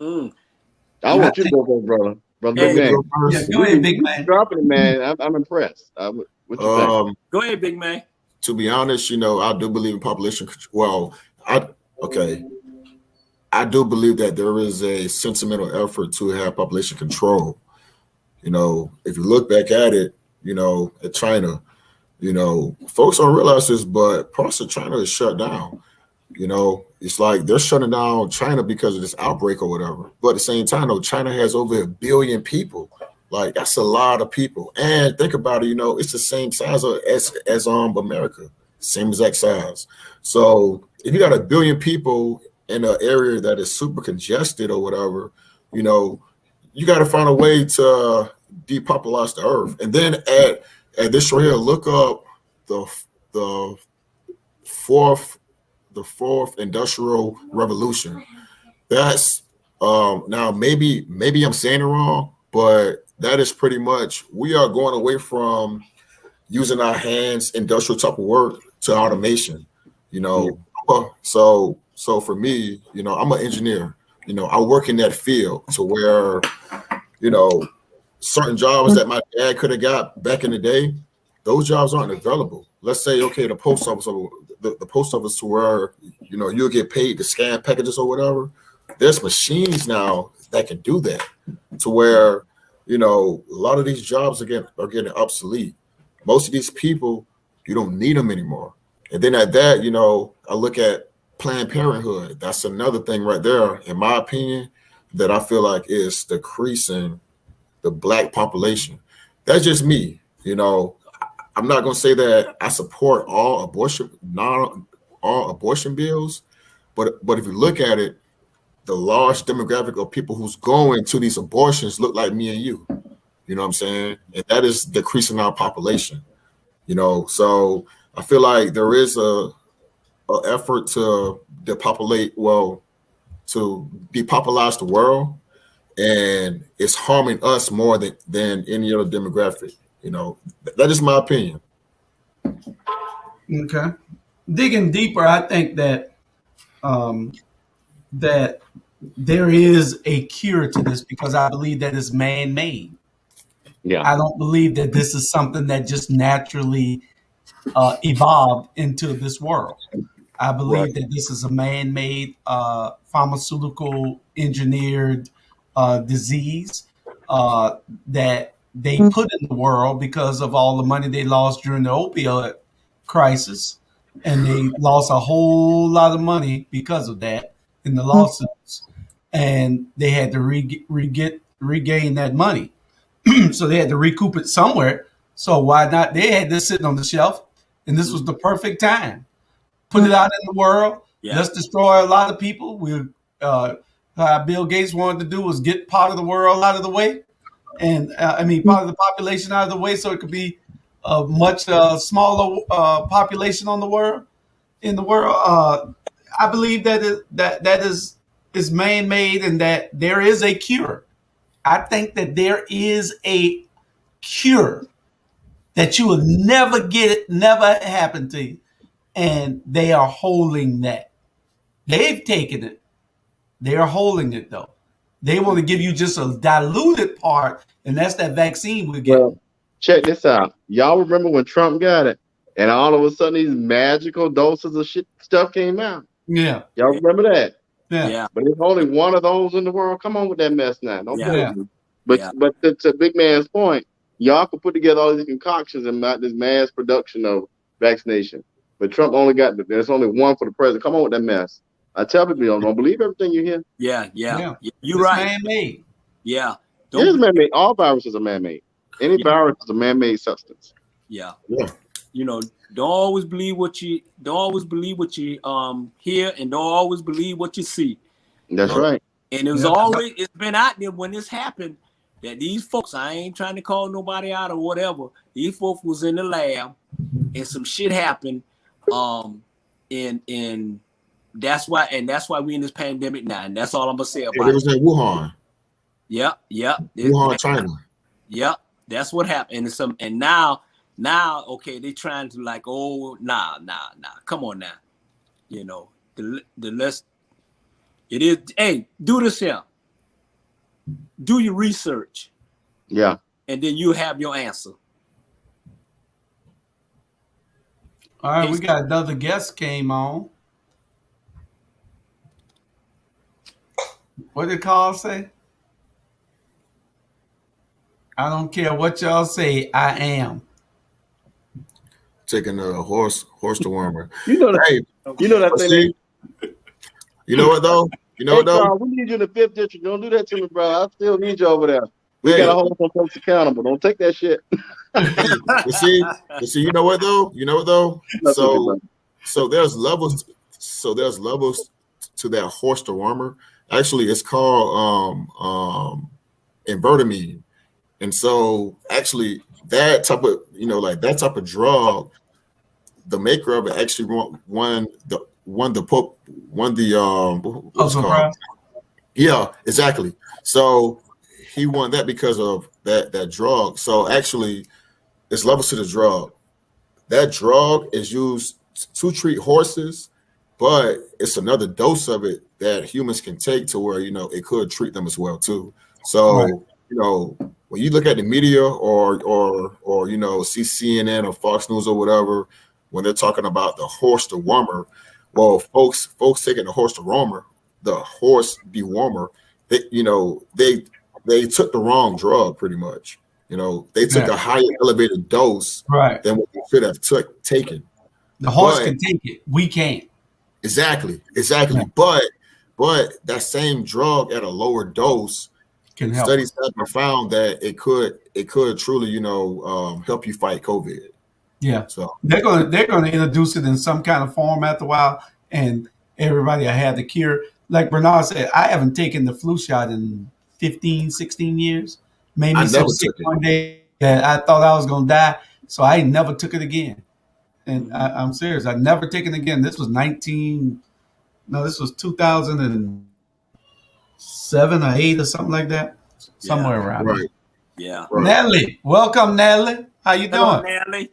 Speaker 4: I want you to go first, brother. Big man.
Speaker 2: Yeah, go ahead, big man.
Speaker 4: Dropping it, man. I'm impressed. What you think?
Speaker 3: Go ahead, big man.
Speaker 5: To be honest, you know, I do believe in population control. Well, I do believe that there is a sentimental effort to have population control. You know, if you look back at it, you know, at China, you know, folks don't realize this, but parts of China is shut down. You know, it's like they're shutting down China because of this outbreak or whatever. But at the same time, though, China has over 1 billion people. Like, that's a lot of people. And think about it, you know, it's the same size as America, same exact size. So if you got 1 billion people in an area that is super congested or whatever, you know, you got to find a way to depopulate the earth. And then at this right here, look up the fourth industrial revolution. That's now maybe I'm saying it wrong, but that is pretty much, we are going away from using our hands, industrial type of work, to automation. You know, so for me, you know, I'm an engineer. You know, I work in that field to where, you know, certain jobs that my dad could have got back in the day, those jobs aren't available. Let's say, okay, the post office, the post office, to where, you know, you'll get paid to scan packages or whatever. There's machines now that can do that, to where, you know, a lot of these jobs are getting obsolete. Most of these people, you don't need them anymore. And then at that, you know, I look at Planned Parenthood. That's another thing right there, in my opinion, that I feel like is decreasing the Black population. That's just me. You know, I'm not going to say that I support all abortion bills, but if you look at it, the large demographic of people who's going to these abortions look like me and you. You know what I'm saying? And that is decreasing our population. You know, so I feel like there is a effort to depopulate, to depopularize the world, and it's harming us more than any other demographic. You know, that is my opinion.
Speaker 2: Okay. Digging deeper, I think that that there is a cure to this because I believe that it's man-made.
Speaker 4: Yeah.
Speaker 2: I don't believe that this is something that just naturally evolved into this world. I believe that this is a man-made pharmaceutical engineered disease that they put in the world because of all the money they lost during the opioid crisis. And they lost a whole lot of money because of that in the lawsuits. And they had to regain that money. So they had to recoup it somewhere. So why not? They had this sitting on the shelf, and this was the perfect time. Put it out in the world. Yeah. Let's destroy a lot of people. Bill Gates wanted to do was get part of the world out of the way, and part of the population out of the way, so it could be a much smaller population on the world. In the world, I believe that is man-made, and that there is a cure. I think that there is a cure that you will never get it, never happen to you. And they are holding that. They've taken it. They are holding it, though. They want to give you just a diluted part, and that's that vaccine we're getting.
Speaker 4: Well, check this out. Y'all remember when Trump got it, and all of a sudden these magical doses of stuff came out?
Speaker 2: Yeah.
Speaker 4: Y'all remember that?
Speaker 2: Yeah.
Speaker 4: But there's only one of those in the world. Come on with that mess now. Don't play with me. But to Big Man's point, y'all can put together all these concoctions and not this mass production of vaccination. But Trump only there's only one for the president. Come on with that mess. I tell people, don't believe everything you hear.
Speaker 3: Yeah. You're
Speaker 2: it's
Speaker 3: right.
Speaker 2: Man-made.
Speaker 3: Yeah.
Speaker 4: It is man-made. All viruses are man-made. Any virus is a man-made substance.
Speaker 3: Yeah.
Speaker 5: You
Speaker 3: know, don't always believe what you hear, and don't always believe what you see.
Speaker 4: That's right.
Speaker 3: And it's been out there when this happened that these folks, I ain't trying to call nobody out or whatever, these folks was in the lab and some shit happened. And that's why we in this pandemic now. And that's all I'm gonna say about it.
Speaker 5: It was in Wuhan.
Speaker 3: Yeah.
Speaker 5: Wuhan, China.
Speaker 3: Yeah, that's what happened. And now, okay, they trying to like, oh, nah, come on now, you know, the less it is. Hey, do this here. Do your research.
Speaker 4: Yeah,
Speaker 3: and then you have your answer.
Speaker 2: All right, we got another guest came on. What did Carl say? I don't care what y'all say. I am
Speaker 5: taking a horse to warmer.
Speaker 4: You know that. Hey, you know that thing.
Speaker 5: You know what though?
Speaker 4: Carl, we need you in the 5th district. Don't do that to me, bro. I still need you over there. We gotta hold some folks accountable. Don't take that shit.
Speaker 5: You see, you know what though? So there's levels. So there's levels to that horse dewormer. Actually, it's called invertamine. And so actually that type of, that type of drug, the maker of it actually won the yeah, exactly. So he won that because of that drug. So actually it's levels to the drug. That drug is used to treat horses, but it's another dose of it that humans can take to where, it could treat them as well too. So, right. When you look at the media or see CNN or Fox News or whatever, when they're talking about the horse dewormer, well, folks taking the horse dewormer, they took the wrong drug pretty much. They took a higher elevated dose than what they should have taken.
Speaker 2: The horse can take it. We can't.
Speaker 5: Exactly. Yeah. But that same drug at a lower dose can help. Studies have found that it could truly, help you fight COVID.
Speaker 2: Yeah. So they're gonna introduce it in some kind of form after a while, and everybody will have the cure. like Bernard said, I haven't taken the flu shot in 15, 16 years. Made
Speaker 5: I
Speaker 2: me so
Speaker 5: never
Speaker 2: sick
Speaker 5: took it.
Speaker 2: one day that I thought I was going to die. So I never took it again. And I'm serious. I never taken it again. This was 2007 or 8 or something like that. Somewhere around there.
Speaker 5: Right.
Speaker 3: Yeah.
Speaker 5: Right.
Speaker 2: Natalie, welcome, Natalie. How you
Speaker 3: Hello,
Speaker 2: doing?
Speaker 3: Natalie.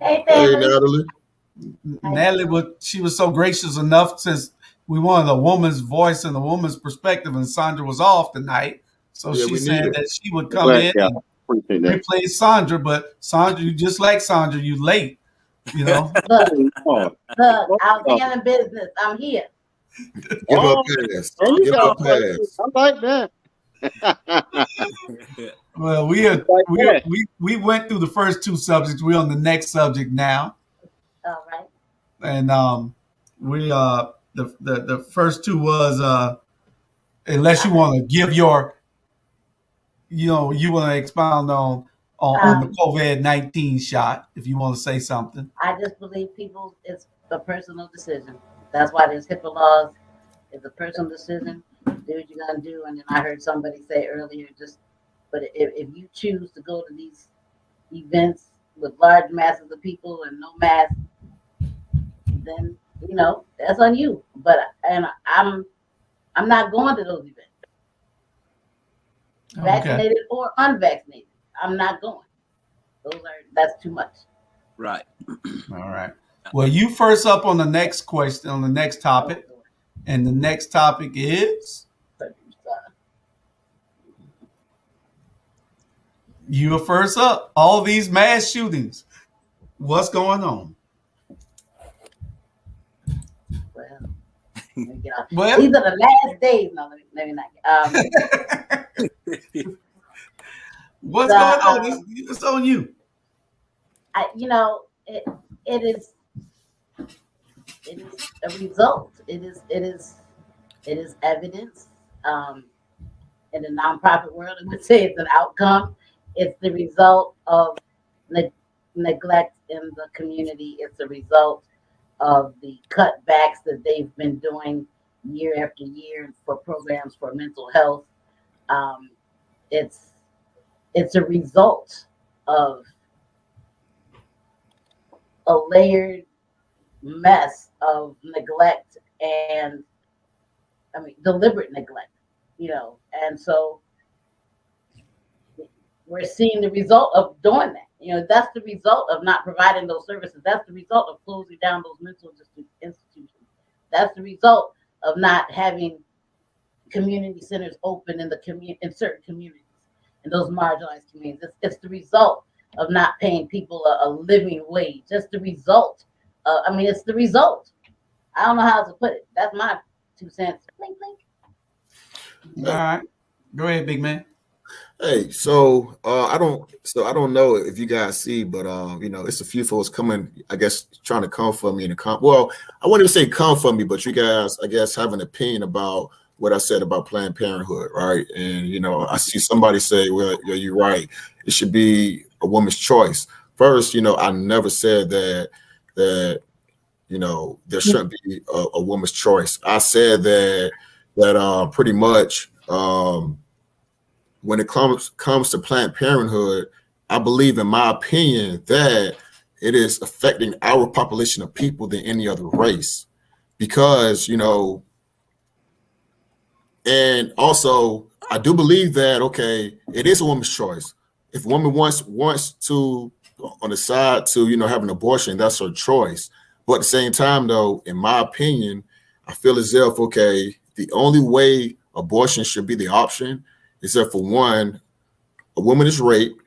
Speaker 1: Hey,
Speaker 5: Hey,
Speaker 1: family.
Speaker 5: Natalie.
Speaker 2: Natalie, she was so gracious enough since we wanted a woman's voice and a woman's perspective, and Sandra was off tonight. So
Speaker 5: Yeah,
Speaker 2: she
Speaker 5: we need
Speaker 2: said
Speaker 5: it.
Speaker 2: that she would come
Speaker 4: Glad,
Speaker 2: in
Speaker 4: yeah,
Speaker 2: and
Speaker 4: appreciate that.
Speaker 2: replace Sandra. But Sandra, you just like Sandra, you late, you know.
Speaker 1: Look,
Speaker 4: Oh,
Speaker 1: look, I was handling business. I'm here.
Speaker 5: Give her a
Speaker 4: oh,
Speaker 5: pass.
Speaker 4: there you
Speaker 5: Give her
Speaker 4: go.
Speaker 5: a pass.
Speaker 4: I like that.
Speaker 2: Well,
Speaker 4: Like that.
Speaker 2: we went through the first two subjects. We're on the next subject now,
Speaker 1: All right.
Speaker 2: and we the first two was unless you want to give your, you want to expound on the COVID-19 shot, if you want to say something.
Speaker 1: I just believe it's a personal decision. That's why there's HIPAA laws. It's a personal decision. Do what you're gonna do. And then I heard somebody say earlier, but if you choose to go to these events with large masses of people and no mask, then that's on you. But I'm not going to those events, vaccinated or unvaccinated. I'm not going. That's too much.
Speaker 3: Right.
Speaker 2: All right. Well, you first up on the next question, on the next topic. And the next topic is, you are first up. All these mass shootings. What's going on?
Speaker 1: Well, these are the last days. No, let me not.
Speaker 2: What's going on? It's on you.
Speaker 1: It is a result. It is evidence. In the nonprofit world, I would say it's an outcome. It's the result of neglect in the community. It's the result of the cutbacks that they've been doing year after year for programs for mental health. It's a result of a layered mess of neglect and deliberate neglect, and so we're seeing the result of doing that. That's the result of not providing those services. That's the result of closing down those mental institutions. That's the result of not having community centers open in in certain communities, in those marginalized communities. It's the result of not paying people a living wage. That's the result. It's the result. I don't know how to put it. That's my 2 cents. Blink, blink.
Speaker 2: All right, go ahead, big man.
Speaker 5: Hey, so I don't know if you guys see, but it's a few folks coming, I guess, trying to come for me well, I wouldn't even say come for me, but you guys, I guess, have an opinion about what I said about Planned Parenthood, right? And I see somebody say, well, yeah, you're right. It should be a woman's choice. First, I never said that there shouldn't be a woman's choice. I said that pretty much when it comes to Planned Parenthood, I believe, in my opinion, that it is affecting our population of people than any other race, because and also I do believe that it is a woman's choice. If a woman wants to on the side to have an abortion, that's her choice. But at the same time, though, in my opinion, I feel as if the only way abortion should be the option is that, for one, a woman is raped,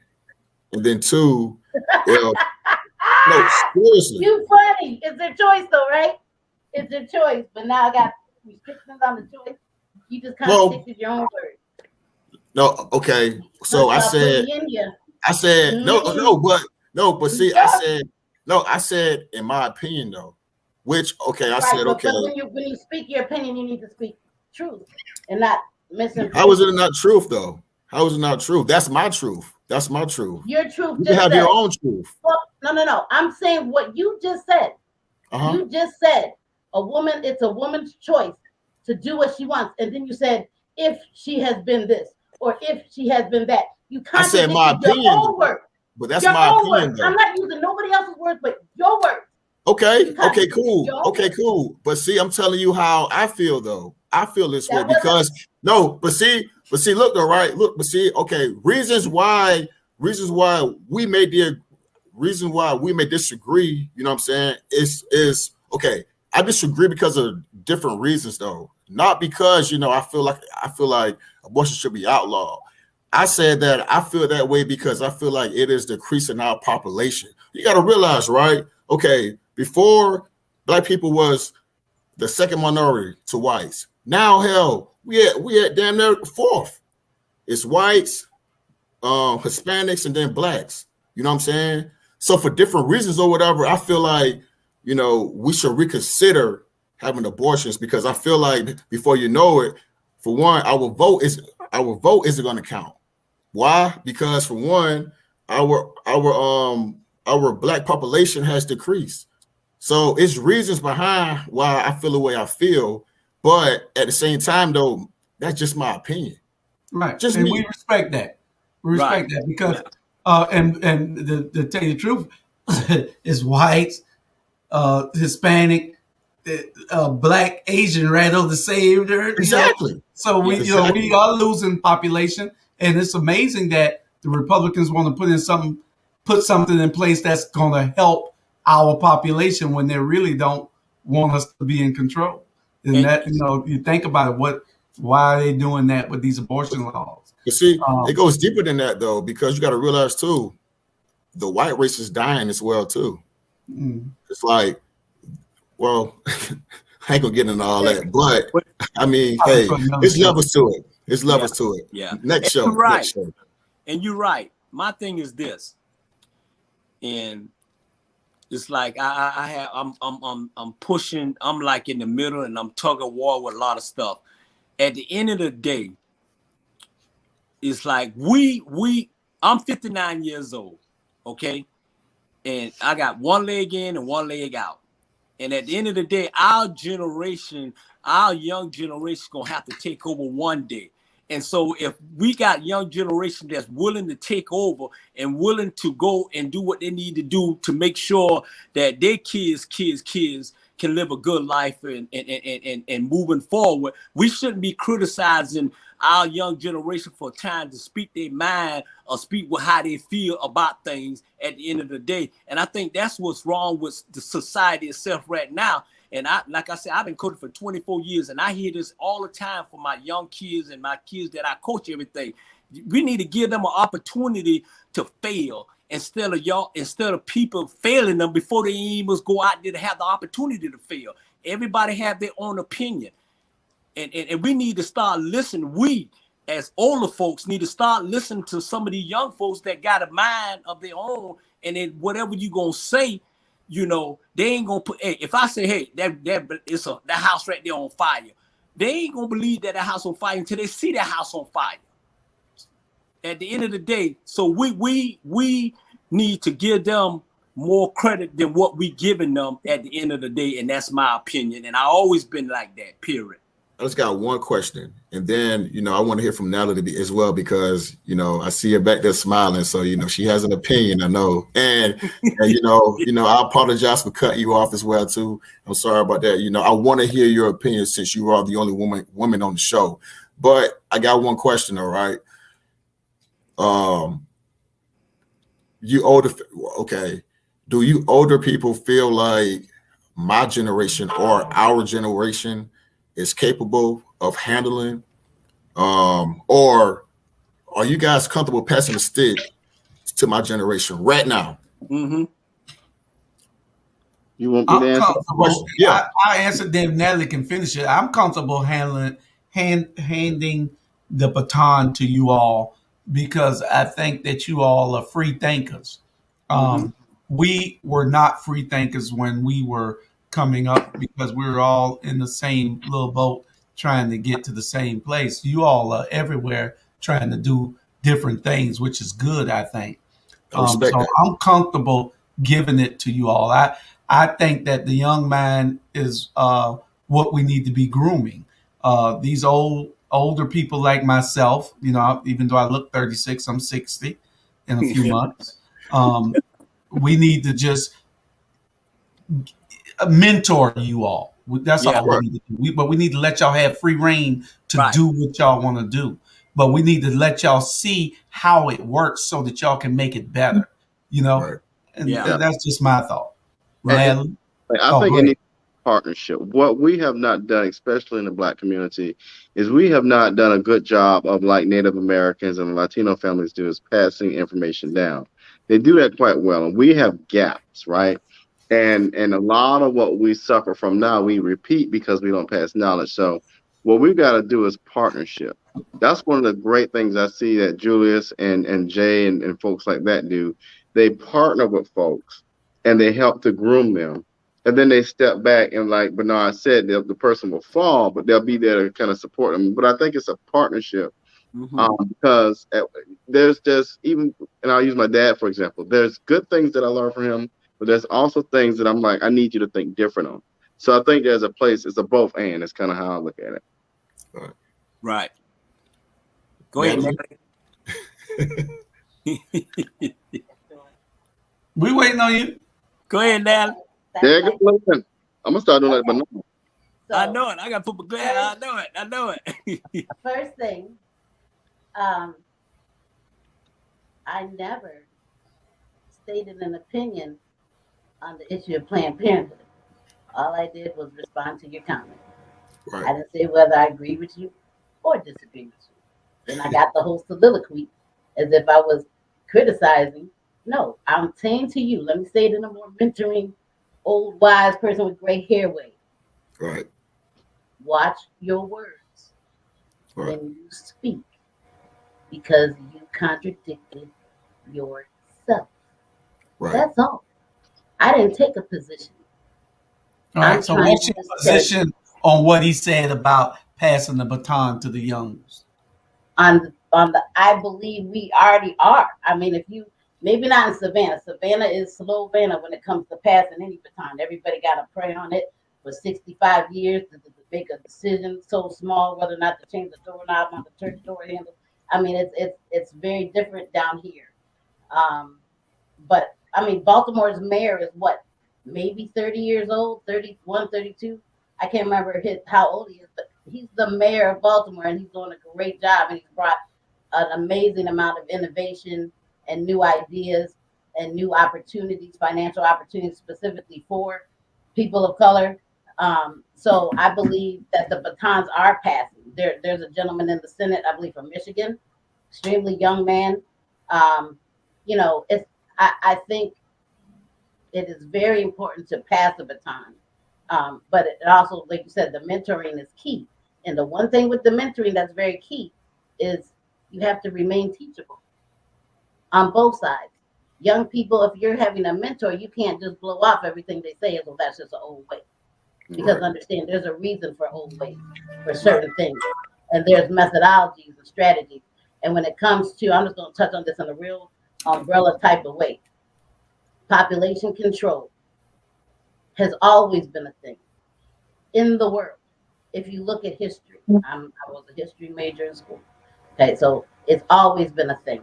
Speaker 5: and then two, no, seriously.
Speaker 1: You funny. It's their choice, though, right? It's their choice. But now I got restrictions on the choice. You just contradicted your own word.
Speaker 5: No, okay. So I said I said in my opinion, though, which I said
Speaker 1: But when you speak your opinion, you need to speak truth and not misinformation.
Speaker 5: How is it not truth, though? How is it not truth? That's my truth. That's my truth.
Speaker 1: Your truth.
Speaker 5: You have your own truth.
Speaker 1: Well, no. I'm saying what you just said. You just said it's a woman's choice. to do what she wants. And then you said, if she has been this or if she has been that. You contradicted your own words.
Speaker 5: But that's my opinion, though.
Speaker 1: I'm not using nobody else's words, but your words.
Speaker 5: Okay, cool. But see, I'm telling you how I feel, though. I feel this way because but see, look though, right? Look, but see, okay, reasons why we may disagree, you know what I'm saying, is okay. I disagree because of different reasons, though. Not because, I feel like abortion should be outlawed. I said that I feel that way because I feel like it is decreasing our population. You got to realize, right? Okay, before Black people was the second minority to whites. Now, hell, we at damn near fourth. It's whites, Hispanics, and then Blacks. You know what I'm saying? So for different reasons or whatever, I feel like, we should reconsider having abortions because I feel like before you know it, for one, our vote isn't going to count. Why? Because for one, our Black population has decreased. So it's reasons behind why I feel the way I feel. But at the same time, though, that's just my opinion.
Speaker 2: Right. Just and we respect that. We respect that because and to tell you the truth, is whites, Hispanic, Black, Asian, rather the same.
Speaker 5: Exactly.
Speaker 2: So we are losing population. And it's amazing that the Republicans want to put something in place that's going to help our population when they really don't want us to be in control. And that, you think about it, why are they doing that with these abortion laws?
Speaker 5: You see, it goes deeper than that, though, because you got to realize, too, the white race is dying as well, too. It's like, well, I ain't going to get into all that, but, I mean, hey, there's levels to it. There's levels to it.
Speaker 3: Yeah.
Speaker 5: Next show.
Speaker 3: And you're right. My thing is this. And it's like I'm pushing, I'm like in the middle and I'm tug of war with a lot of stuff. At the end of the day, it's like I'm 59 years old, okay? And I got one leg in and one leg out. And at the end of the day, our young generation gonna have to take over one day. And so if we got young generation that's willing to take over and willing to go and do what they need to do to make sure that their kids can live a good life and moving forward, we shouldn't be criticizing our young generation for trying to speak their mind or speak with how they feel about things at the end of the day. And I think that's what's wrong with the society itself right now. And like I said, I've been coaching for 24 years, and I hear this all the time from my young kids and my kids that I coach everything. We need to give them an opportunity to fail instead of people failing them before they even go out there to have the opportunity to fail. Everybody have their own opinion. And we need to start listening. We, as older folks, need to start listening to some of these young folks that got a mind of their own, and then whatever you going to say, they ain't gonna put. Hey, if I say, hey, that house right there on fire, they ain't gonna believe that house on fire until they see that house on fire. At the end of the day, so we need to give them more credit than what we giving them at the end of the day, and that's my opinion. And I always been like that. Period.
Speaker 5: I just got one question, and then I want to hear from Natalie as well because I see her back there smiling, so she has an opinion. I know, and I apologize for cutting you off as well too. I'm sorry about that. I want to hear your opinion since you are the only woman on the show. But I got one question. All right, you older, okay? Do you older people feel like my generation or our generation is capable of handling, or are you guys comfortable passing the stick to my generation right now?
Speaker 4: Mm-hmm. You want me to answer the question?
Speaker 2: Yeah, I answered them. Natalie can finish it. I'm comfortable handing the baton to you all because I think that you all are free thinkers. We were not free thinkers when we were coming up because we were all in the same little boat trying to get to the same place. You all are everywhere trying to do different things, which is good, I think. So I'm comfortable giving it to you all. I think that the young man is what we need to be grooming. These older people like myself, even though I look 36, I'm 60 in a few months. We need to just mentor you all. That's all we need to do. But we need to let y'all have free reign to do what y'all want to do. But we need to let y'all see how it works so that y'all can make it better. And that's just my thought.
Speaker 4: I think it needs partnership. What we have not done, especially in the Black community, is we have not done a good job of, like Native Americans and Latino families do, is passing information down. They do that quite well, and we have gaps, right? And a lot of what we suffer from now, we repeat because we don't pass knowledge. So what we've got to do is partnership. That's one of the great things I see that Julius and Jay and folks like that do. They partner with folks and they help to groom them. And then they step back and, like Bernard said, the person will fall, but they'll be there to kind of support them. But I think it's a partnership because there's just and I'll use my dad, for example. There's good things that I learned from him, but there's also things that I'm like, I need you to think different on. So I think there's a place, it's a both and. It's kind of how I look at it.
Speaker 3: Right. Go ahead,
Speaker 2: We waiting on you.
Speaker 3: Go ahead, Natalie.
Speaker 4: Yeah, listen. I'm gonna start doing that, but no.
Speaker 3: So, I know it. I gotta put my glass. I know it.
Speaker 1: First thing, I never stated an opinion on the issue of Planned Parenthood. All I did was respond to your comment. Right. I didn't say whether I agree with you or disagree with you. Then I got the whole soliloquy as if I was criticizing. No, I'm saying to you, let me say it in a more mentoring, old wise person with gray hair way.
Speaker 5: Right.
Speaker 1: Watch your words when you speak, because you contradicted yourself. Right. That's all. I didn't take a position.
Speaker 2: All right. So what's your position on what he said about passing the baton to the youngest?
Speaker 1: On the, I believe we already are. I mean, if you, maybe not in Savannah. Savannah is Slovenia when it comes to passing any baton. Everybody got to pray on it for 65 years to make a decision so small whether or not to change the doorknob on the church door handle. I mean, it's very different down here. But I mean, Baltimore's mayor is what, maybe 30 years old, 31, 32. I can't remember how old he is, but he's the mayor of Baltimore, and he's doing a great job. And he's brought an amazing amount of innovation and new ideas and new opportunities, financial opportunities specifically for people of color. So I believe that the batons are passing. There's a gentleman in the Senate, I believe from Michigan, extremely young man. I think it is very important to pass the baton. But it also, like you said, the mentoring is key. And the one thing with the mentoring that's very key is you have to remain teachable on both sides. Young people, if you're having a mentor, you can't just blow off everything they say as well, that's just an old way. Because understand, there's a reason for old ways, for certain things. And there's methodologies and strategies. And when it comes to, I'm just going to touch on this in a real umbrella type of way. Population control has always been a thing in the world. If you look at history, I was a history major in school. Okay, so it's always been a thing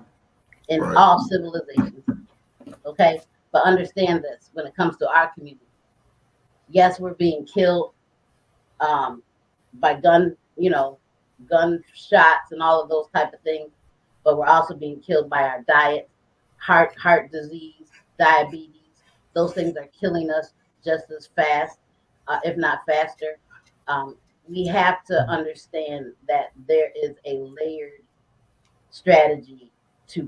Speaker 1: in all civilizations. Okay, but understand this when it comes to our community. Yes, we're being killed by gunshots and all of those type of things, but we're also being killed by our diet, heart disease, diabetes. Those things are killing us just as fast, if not faster. We have to understand that there is a layered strategy to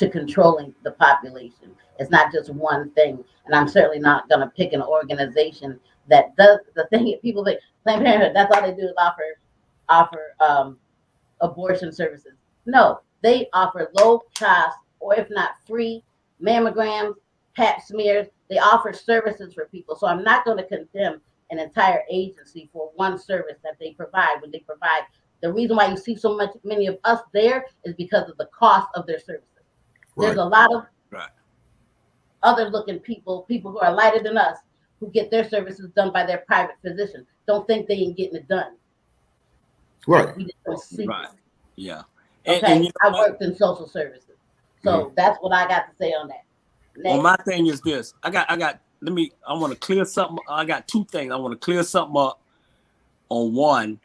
Speaker 1: controlling the population. It's not just one thing. And I'm certainly not going to pick an organization that does the thing. People think Planned Parenthood, that's all they do is offer abortion services. No, they offer low cost, or if not free, mammograms, pap smears. They offer services for people. So I'm not going to condemn an entire agency for one service that they provide. When they provide, the reason why you see so many of us there is because of the cost of their services. There's a lot of other looking people who are lighter than us, who get their services done by their private physician. Don't think they ain't getting it done.
Speaker 5: Right.
Speaker 1: We just don't see
Speaker 3: Right.
Speaker 1: it.
Speaker 3: Yeah.
Speaker 1: Okay.
Speaker 3: And
Speaker 1: I worked in social services, so that's what I got to say on that.
Speaker 3: Well, my thing is this. I want to clear something. I got two things. I want to clear something up on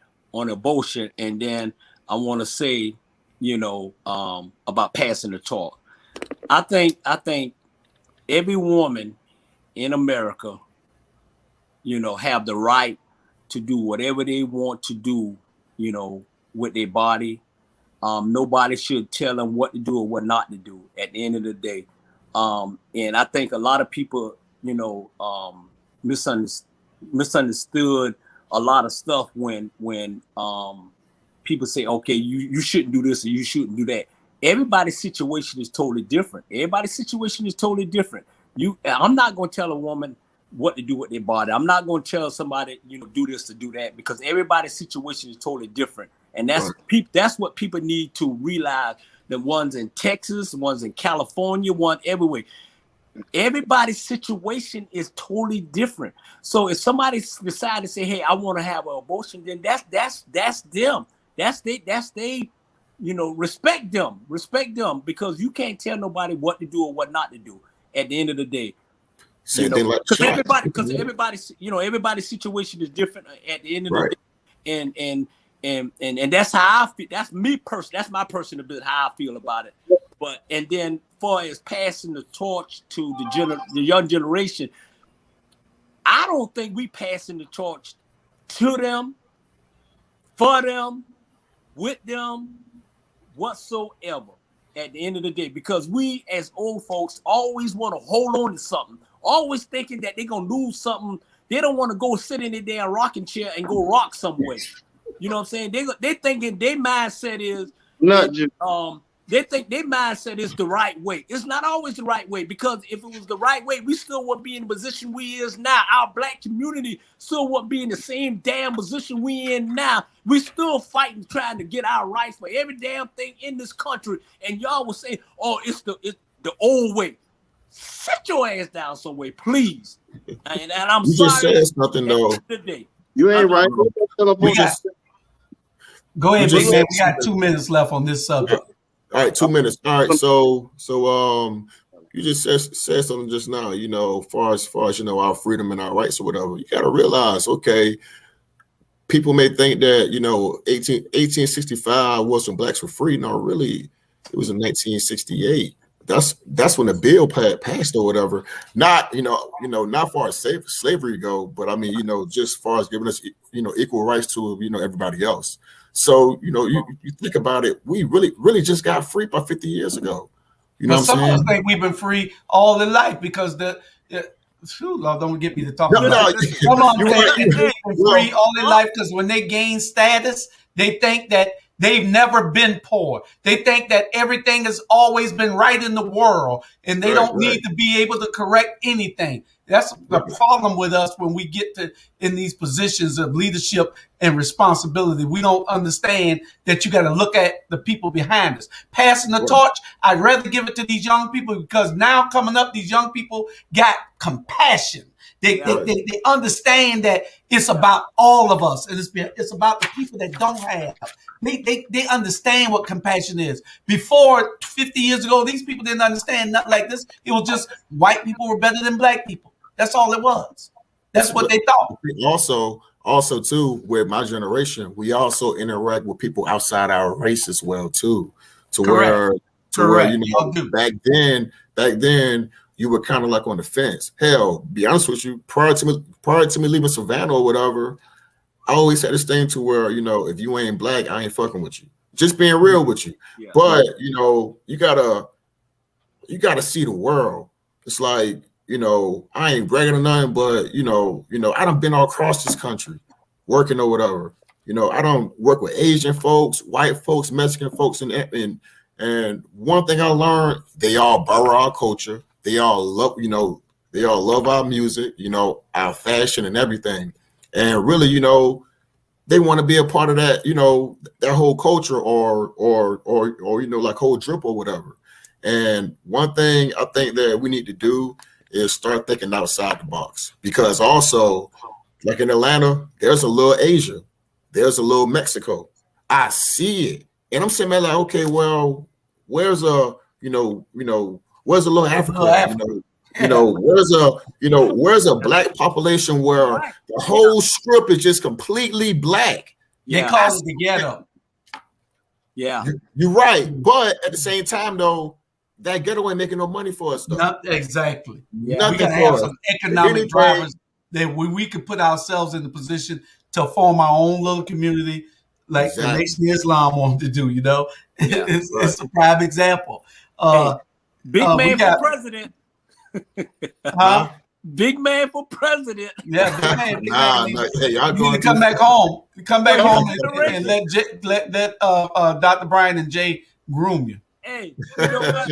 Speaker 3: abortion, and then I want to say, about passing the torch. I think every woman in America, have the right to do whatever they want to do, with their body. Nobody should tell them what to do or what not to do at the end of the day. And I think a lot of people, misunderstood a lot of stuff when people say, okay, you shouldn't do this or you shouldn't do that. Everybody's situation is totally different. I'm not going to tell a woman what to do with their body. I'm not going to tell somebody, do this to do that, because everybody's situation is totally different. And that's what people need to realize. The ones in Texas, the ones in California, one everywhere. Everybody's situation is totally different. So if somebody decides to say, "Hey, I want to have an abortion," then that's them. That's they. Respect them, because you can't tell nobody what to do or what not to do. At the end of the day, because everybody's situation is different. At the end of the day, and that's how I feel. That's me personally. That's my personal bit how I feel about it. But and then, far as passing the torch to the young generation, I don't think we passing the torch to them, for them, with them, whatsoever. At the end of the day, because we as old folks always want to hold on to something, always thinking that they're gonna lose something. They don't want to go sit in their damn rocking chair and go rock somewhere. You know what I'm saying? They thinking their mindset is they think their mindset is the right way. It's not always the right way, because if it was the right way, we still wouldn't be in the position we is now. Our black community still wouldn't be in the same damn position we in now. We still fighting, trying to get our rights for every damn thing in this country. And y'all will say, "Oh, it's the old way." Sit your ass down somewhere, please. And I'm
Speaker 5: you
Speaker 3: sorry.
Speaker 5: Just said something though.
Speaker 4: You ain't right.
Speaker 2: Go ahead, big man. We got 2 minutes left on this subject.
Speaker 5: All right, 2 minutes. All right, so you just said something just now. Far as our freedom and our rights or whatever. You got to realize, okay, people may think that 1865 was when blacks were free. No, really, it was in 1968. That's when the bill passed or whatever. Not not far as slavery go, but I mean just far as giving us equal rights to everybody else. So you think about it, we really just got free by 50 years ago.
Speaker 2: But some of us think we've been free all their life, because Lord, don't get me to talk about this. Some of them think they've been free all their life, because when they gain status, they think that they've never been poor. They think that everything has always been right in the world, and they don't need to be able to correct anything. That's the problem with us when we get in these positions of leadership and responsibility. We don't understand that you got to look at the people behind us. Passing the torch, I'd rather give it to these young people, because now coming up, these young people got compassion. They understand that it's about all of us, and it's about the people that don't have. They understand what compassion is. Before 50 years ago, these people didn't understand nothing like this. It was just white people were better than black people. That's all it was. That's what they thought.
Speaker 5: Also too, with my generation, we also interact with people outside our race as well too. Where back then you were kind of like on the fence. Hell, be honest with you, prior to me leaving Savannah or whatever, I always had this thing to where, if you ain't black, I ain't fucking with you. Just being real with you. Yeah. But you gotta see the world. It's like, I ain't bragging or nothing, but I done been all across this country working or whatever. I don't work with Asian folks, white folks, Mexican folks, and one thing I learned, they all borrow our culture. They all love our music, our fashion and everything. And really, they want to be a part of that, that whole culture or like whole drip or whatever. And one thing I think that we need to do is start thinking outside the box, because also, like in Atlanta, there's a little Asia, there's a little Mexico, I see it, and I'm saying, man, like, okay, well, where's a where's a little Africa? Where's a black population where the whole strip is just completely black?
Speaker 2: They call it the ghetto.
Speaker 3: Yeah,
Speaker 5: you're right, but at the same time, though, that ghetto ain't making no money for us, though.
Speaker 2: Not exactly.
Speaker 5: Yeah.
Speaker 2: We gotta have some economic drivers that we could put ourselves in the position to form our own little community, like the Nation of Islam wanted to do. It's a prime example.
Speaker 3: Big man for president.
Speaker 2: Huh?
Speaker 3: Big man for president.
Speaker 2: Yeah, big man. Big man.
Speaker 5: You
Speaker 2: need to come back home. Come back home and let Dr. Brian and Jay groom you.
Speaker 3: Hey, you know what?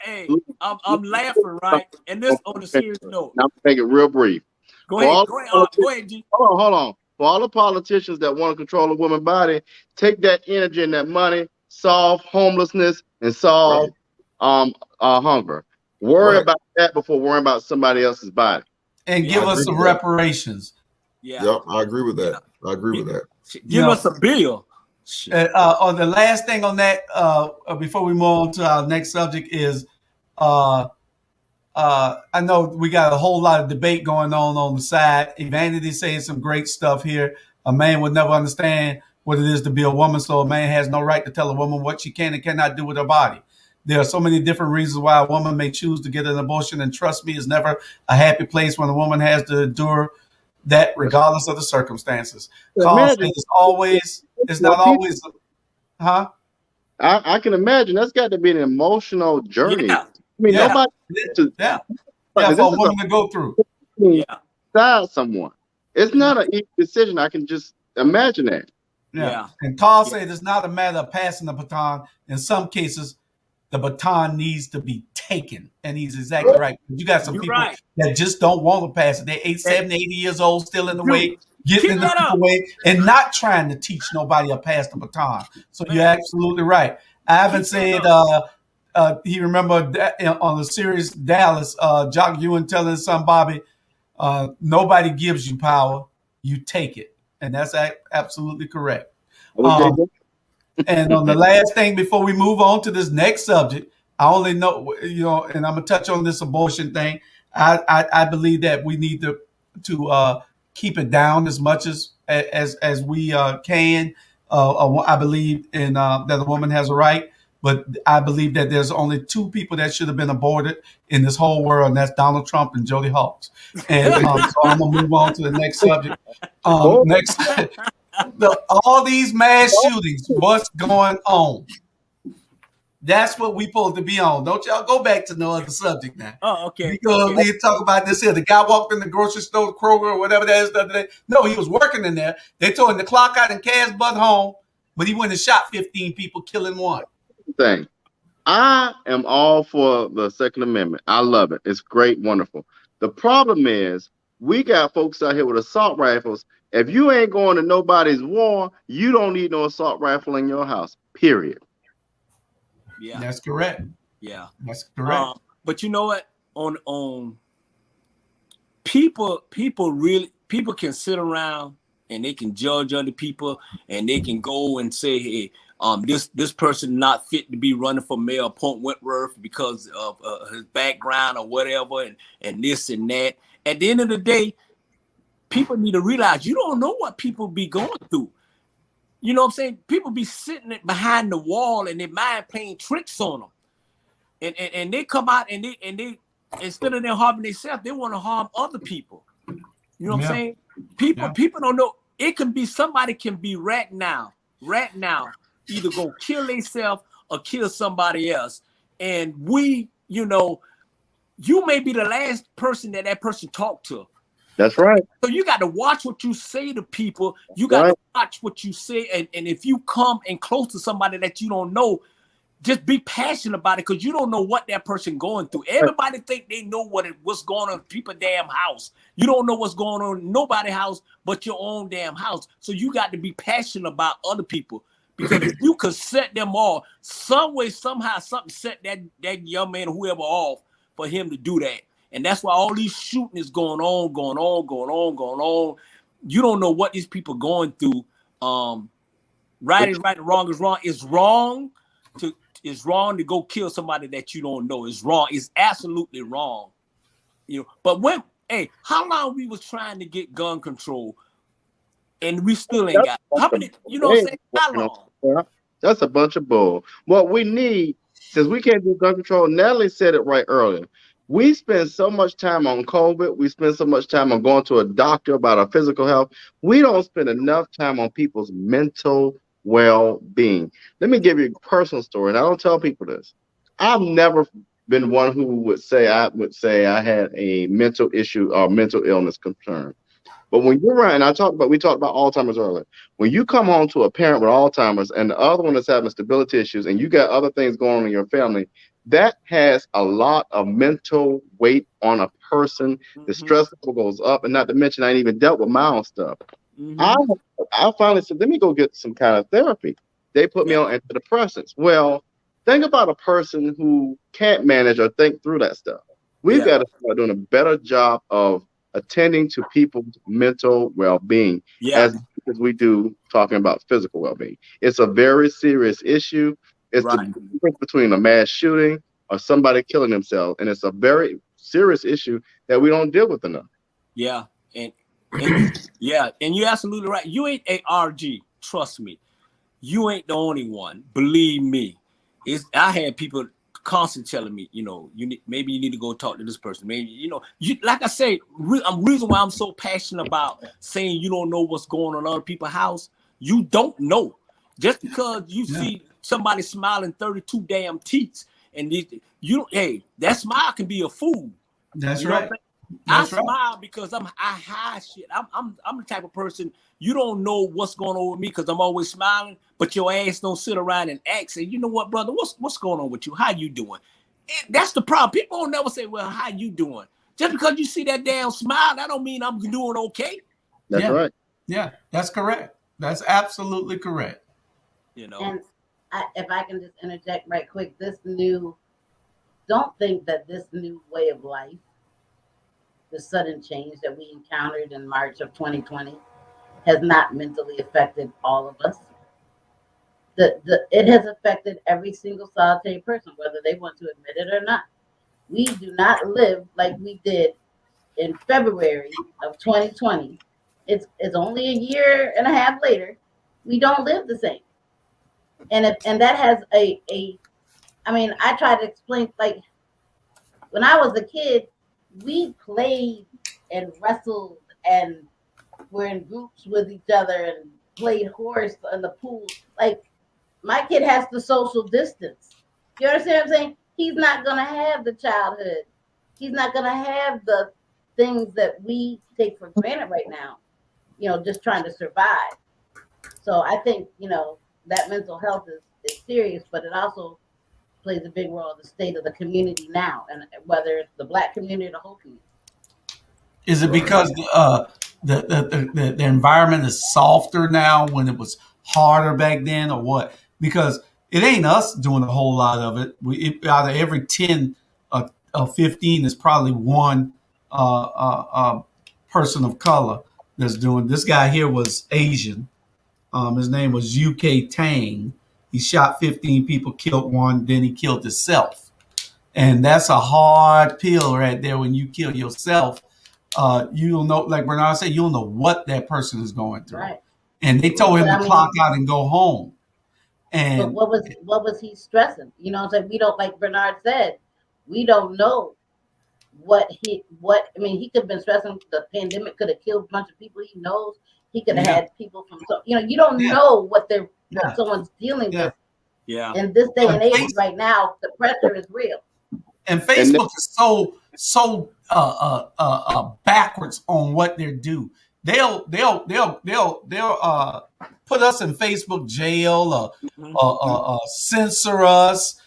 Speaker 3: Hey, I'm laughing, right? And this on a serious note.
Speaker 4: I'm gonna make it real brief.
Speaker 3: Go ahead, G.
Speaker 4: Hold on. For all the politicians that want to control a woman's body, take that energy and that money, solve homelessness and solve hunger. Worry about that before worrying about somebody else's body.
Speaker 2: And give us some reparations.
Speaker 5: Yeah. Yep, I agree with that.
Speaker 3: Give us a bill.
Speaker 2: On the last thing on that, before we move on to our next subject is, I know we got a whole lot of debate going on the side. Evanity saying some great stuff here. A man would never understand what it is to be a woman, so a man has no right to tell a woman what she can and cannot do with her body. There are so many different reasons why a woman may choose to get an abortion, and trust me, it's never a happy place when a woman has to endure that, regardless of the circumstances. It's not always, huh?
Speaker 4: I can imagine that's got to be an emotional journey.
Speaker 3: Yeah.
Speaker 4: I mean, nobody.
Speaker 2: For a woman to go through.
Speaker 4: Decide someone. It's not an easy decision. I can just imagine that.
Speaker 2: Yeah. And Carl said it's not a matter of passing the baton. In some cases, the baton needs to be taken. And he's exactly right. You got some people that just don't want to pass it. They're 70, 80 years old, still in the way, getting in the way, and not trying to teach nobody or pass the baton. So you're absolutely right. Ivan said he remembered on the series Dallas, Jock Ewan telling his son Bobby, nobody gives you power, you take it. And that's absolutely correct. And on the last thing before we move on to this next subject, I only know, and I'm gonna touch on this abortion thing. I believe that we need to keep it down as much as we can. I believe in that a woman has a right, but I believe that there's only two people that should have been aborted in this whole world, and that's Donald Trump and Jody Hawks. And so I'm gonna move on to the next subject. All these mass shootings, what's going on? That's what we supposed to be on. Don't y'all go back to no other subject now.
Speaker 3: Oh, okay.
Speaker 2: Because we talk about this here. The guy walked in the grocery store, Kroger, or whatever that is the other day. No, he was working in there. They told him to clock out and cash butt home, but he went and shot 15 people, killing one.
Speaker 4: Thing. I am all for the Second Amendment. I love it. It's great, wonderful. The problem is we got folks out here with assault rifles. If you ain't going to nobody's war, you don't need no assault rifle in your house, period.
Speaker 3: Yeah,
Speaker 2: that's correct.
Speaker 3: Yeah,
Speaker 2: that's correct.
Speaker 3: But you know what? On people can sit around and they can judge other people, and they can go and say, hey, this person not fit to be running for mayor of Point Wentworth because of his background or whatever, and this and that. At the end of the day, people need to realize you don't know what people be going through. You know what I'm saying? People be sitting behind the wall and their mind playing tricks on them. And they come out and they instead of them harming themselves, they want to harm other people. You know what I'm saying? People don't know. It can be somebody can be right now, either go kill themselves or kill somebody else. And you may be the last person that person talked to.
Speaker 4: That's right.
Speaker 3: So you got to watch what you say to people. You got to watch what you say. And if you come in close to somebody that you don't know, just be passionate about it, because you don't know what that person going through. Everybody think they know what's going on in people's damn house. You don't know what's going on in nobody's house but your own damn house. So you got to be passionate about other people, because if you could set them off, some way, somehow, something set that young man or whoever off for him to do that. And that's why all these shooting is going on. You don't know what these people going through. Right is right and wrong is wrong. It's wrong to go kill somebody that you don't know. It's wrong. It's absolutely wrong. But how long we was trying to get gun control and we still ain't got it? How many, how long?
Speaker 4: That's a bunch of bull. What we need, since we can't do gun control, Natalie said it right earlier. We spend so much time on COVID. We spend so much time on going to a doctor about our physical health. We don't spend enough time on people's mental well-being. Let me give you a personal story, and I don't tell people this. I've never been one who would say I had a mental issue or mental illness concern. But when you're around, we talked about Alzheimer's earlier. When you come home to a parent with Alzheimer's and the other one is having stability issues and you got other things going on in your family, that has a lot of mental weight on a person. The stress level goes up, and not to mention I ain't even dealt with my own stuff. I finally said, let me go get some kind of therapy. They put me on antidepressants. Well, think about a person who can't manage or think through that stuff. We've got to start doing a better job of attending to people's mental well-being as we do talking about physical well-being. It's a very serious issue. It's the difference between a mass shooting or somebody killing themselves, and it's a very serious issue that we don't deal with enough.
Speaker 3: Yeah, and you're absolutely right. You ain't ARG, trust me. You ain't the only one. Believe me. I had people constantly telling me, maybe you need to go talk to this person. Maybe, like I say, reason why I'm so passionate about saying you don't know what's going on in other people's house. You don't know. Just because you see somebody smiling 32 damn teeth, and that smile can be a fool.
Speaker 2: That's right.
Speaker 3: I smile because I hide shit. I'm the type of person, you don't know what's going on with me because I'm always smiling, but your ass don't sit around and ask, and you know what, brother, what's going on with you? How you doing? That's the problem. People don't never say, well, how you doing? Just because you see that damn smile, that don't mean I'm doing okay.
Speaker 4: That's right.
Speaker 2: Yeah, that's correct. That's absolutely correct.
Speaker 1: And if I can just interject right quick, don't think that this new way of life, the sudden change that we encountered in March of 2020 has not mentally affected all of us. It has affected every single solitary person, whether they want to admit it or not. We do not live like we did in February of 2020. It's only a year and a half later. We don't live the same. And that has I try to explain, like, when I was a kid, we played and wrestled and were in groups with each other and played horse in the pool. Like, my kid has to social distance. You understand what I'm saying? He's not going to have the childhood. He's not going to have the things that we take for granted right now, just trying to survive. So I think, that mental health is serious, but it also plays a big role in the state of the community now, and whether it's the Black community or the whole community.
Speaker 2: Is it because the environment is softer now when it was harder back then, or what? Because it ain't us doing a whole lot of it. Out of every 10 or 15 is probably one person of color that's doing. This guy here was Asian. His name was UK Tang. He shot 15 people, killed one, then he killed himself. And that's a hard pill right there. When you kill yourself, you don't know, like Bernard said, you don't know what that person is going through. Right. And they told him to clock out and go home. And
Speaker 1: but what was he stressing? We don't, like Bernard said, we don't know he could have been stressing. The pandemic could have killed a bunch of people. He knows he could have had people from, you don't know what someone's dealing with.
Speaker 3: Yeah.
Speaker 1: In this day and age right now, the pressure is real.
Speaker 2: And Facebook is so backwards on what they do. They'll put us in Facebook jail, or censor us,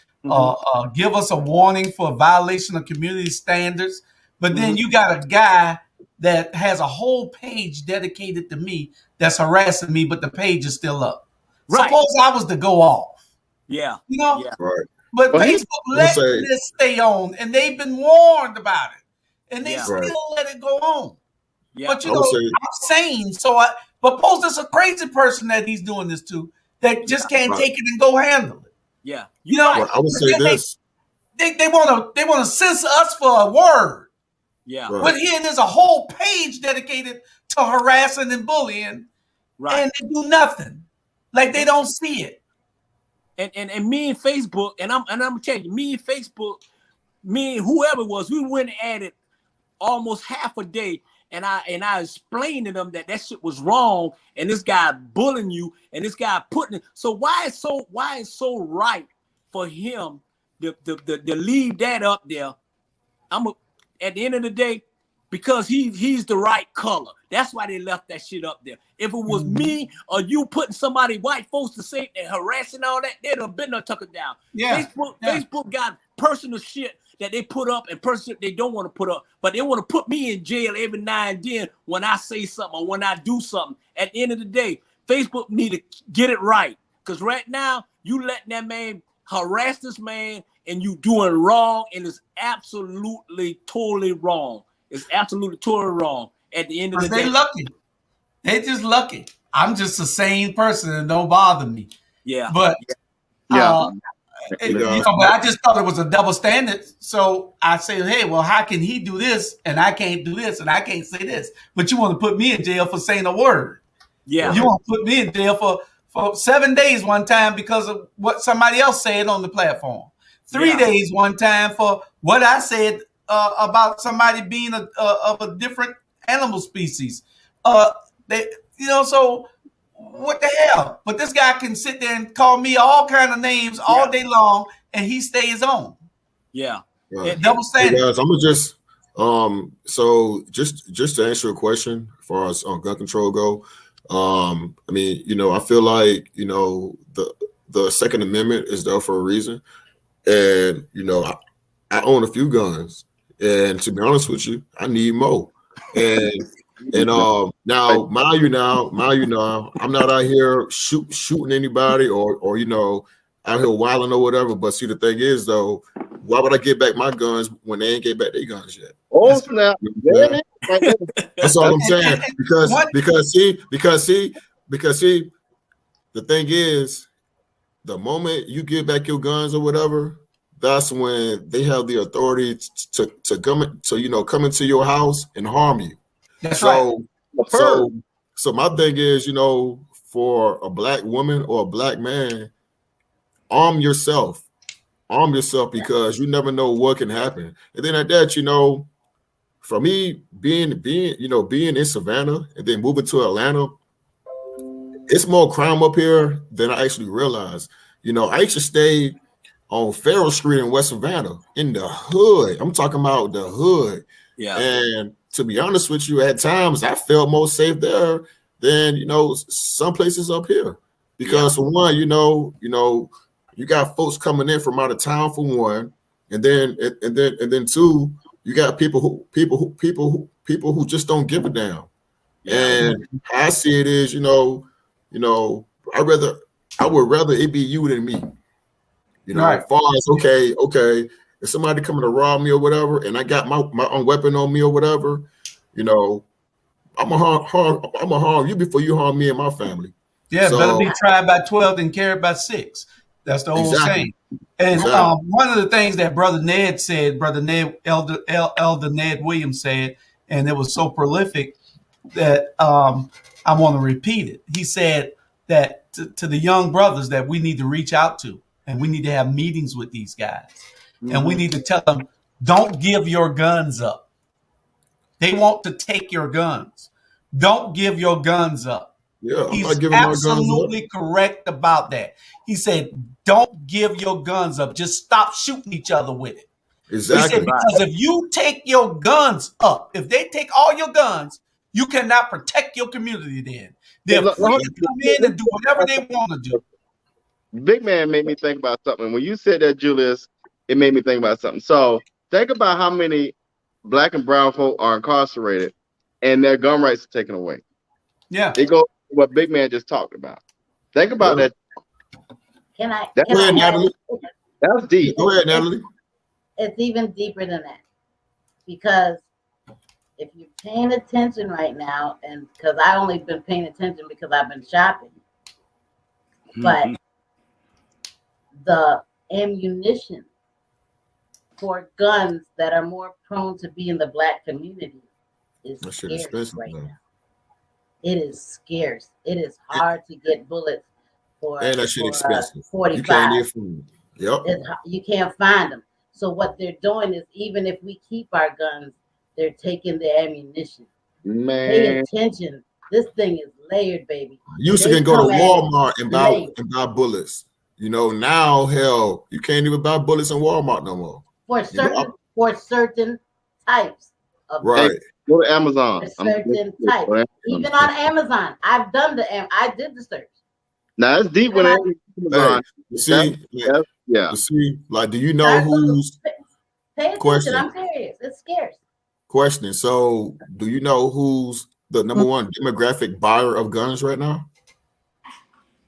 Speaker 2: give us a warning for violation of community standards. But then you got a guy that has a whole page dedicated to me that's harassing me, but the page is still up. Right. Suppose I was to go off.
Speaker 3: Yeah.
Speaker 5: Right.
Speaker 2: But Facebook let this stay on, and they've been warned about it, and they still let it go on. Yeah. But I'm sane, but suppose there's a crazy person that he's doing this to that just can't take it and go handle it.
Speaker 3: Yeah,
Speaker 2: you know.
Speaker 5: Well, I would say this.
Speaker 2: They want to censor us for a word.
Speaker 3: Yeah.
Speaker 5: Right.
Speaker 2: But here there's a whole page dedicated to harassing and bullying,
Speaker 3: right.
Speaker 2: and they do nothing. Like they don't see it.
Speaker 3: And me and Facebook, and I'm gonna tell you, me and Facebook, me and whoever it was, we went at it almost half a day, and I explained to them that shit was wrong, and this guy bullying you, and this guy putting it. So why is so right for him to leave that up there? At the end of the day, because he's the right color. That's why they left that shit up there. If it was me or you putting somebody, white folks, to say and harassing all that, they'd have been there, took it down.
Speaker 2: Yeah.
Speaker 3: Facebook got personal shit that they put up and personal they don't want to put up, but they want to put me in jail every now and then when I say something or when I do something. At the end of the day, Facebook need to get it right, because right now you letting that man harass this man and you doing wrong, and it's absolutely totally wrong. It's absolutely totally wrong. At the end of the day,
Speaker 2: they lucky. They just lucky. I'm just a sane person and don't bother me.
Speaker 3: Yeah.
Speaker 2: But but I just thought it was a double standard. So I say, hey, well, how can he do this and I can't do this and I can't say this? But you want to put me in jail for saying a word.
Speaker 3: Yeah.
Speaker 2: You want to put me in jail for 7 days one time because of what somebody else said on the platform. 3 days one time for what I said about somebody being of a different animal species. So what the hell? But this guy can sit there and call me all kind of names all day long, and he stays on.
Speaker 3: Yeah.
Speaker 2: Double standard.
Speaker 5: Hey guys, I'm gonna just so just to answer your question as far as gun control go. I mean, I feel like the Second Amendment is there for a reason, and I own a few guns, and to be honest with you, I need more. And now, mind you, I'm not out here shooting anybody or out here wilding or whatever. But see, the thing is though, why would I get back my guns when they ain't get back their guns yet?
Speaker 4: Oh snap!
Speaker 5: That's all I'm saying. Because see, the thing is, the moment you give back your guns or whatever, that's when they have the authority to come into your house and harm you.
Speaker 2: That's right.
Speaker 5: So my thing is, for a black woman or a black man, arm yourself because you never know what can happen. And then at that, for me being in Savannah and then moving to Atlanta, it's more crime up here than I actually realized. I used to stay on Farrell Street in West Savannah in the hood. I'm talking about the hood.
Speaker 3: Yeah.
Speaker 5: And to be honest with you, at times I felt more safe there than some places up here. Because for one, you got folks coming in from out of town for one, and then two, you got people who just don't give a damn. Yeah. And how I see it is, I would rather it be you than me.
Speaker 2: Right.
Speaker 5: As far as okay, if somebody coming to rob me or whatever, and I got my own weapon on me or whatever, I'm gonna harm you before you harm me and my family.
Speaker 2: Yeah, better be tried by 12 than carried by 6. That's the old saying. And one of the things that Elder Ned Williams said, and it was so prolific that I want to repeat it. He said that to the young brothers that we need to reach out to, and we need to have meetings with these guys. Mm-hmm. And we need to tell them, don't give your guns up. They want to take your guns. Don't give your guns up.
Speaker 5: Yeah,
Speaker 2: he's absolutely correct about that. He said, don't give your guns up. Just stop shooting each other with it.
Speaker 5: Exactly.
Speaker 2: He said, because if you take your guns up, if they take all your guns, you cannot protect your community then. They're free to come in and do whatever they want to do.
Speaker 4: Big Man made me think about something. When you said that, Julius, it made me think about something. So think about how many black and brown folk are incarcerated and their gun rights are taken away.
Speaker 2: Yeah.
Speaker 4: They go what Big Man just talked about. Think about that.
Speaker 1: Can I?
Speaker 5: Go ahead, Natalie.
Speaker 4: That's deep.
Speaker 5: Go ahead, Natalie.
Speaker 1: It's even deeper than that. Because if you're paying attention right now, and because I only been paying attention because I've been shopping, But the ammunition for guns that are more prone to be in the Black community is scarce right now. It is scarce. It is hard to get bullets for,
Speaker 5: and that shit expensive.
Speaker 1: 45.
Speaker 5: You can't get food. Yep.
Speaker 1: You can't find them. So what they're doing is, even if we keep our guns, they're taking the ammunition.
Speaker 4: Man,
Speaker 1: pay attention. This thing is layered, baby.
Speaker 5: You used to can go to Walmart and buy bullets. You know, now hell, you can't even buy bullets in Walmart no more.
Speaker 1: For certain types of
Speaker 5: right.
Speaker 4: Go to Amazon.
Speaker 1: For certain types. Even on Amazon, I did the search.
Speaker 4: Now it's deep when Amazon.
Speaker 5: See, like, do you know who's?
Speaker 1: Pay attention. Question. I'm serious. It's scarce.
Speaker 5: Question. So, do you know who's the number one demographic buyer of guns right now?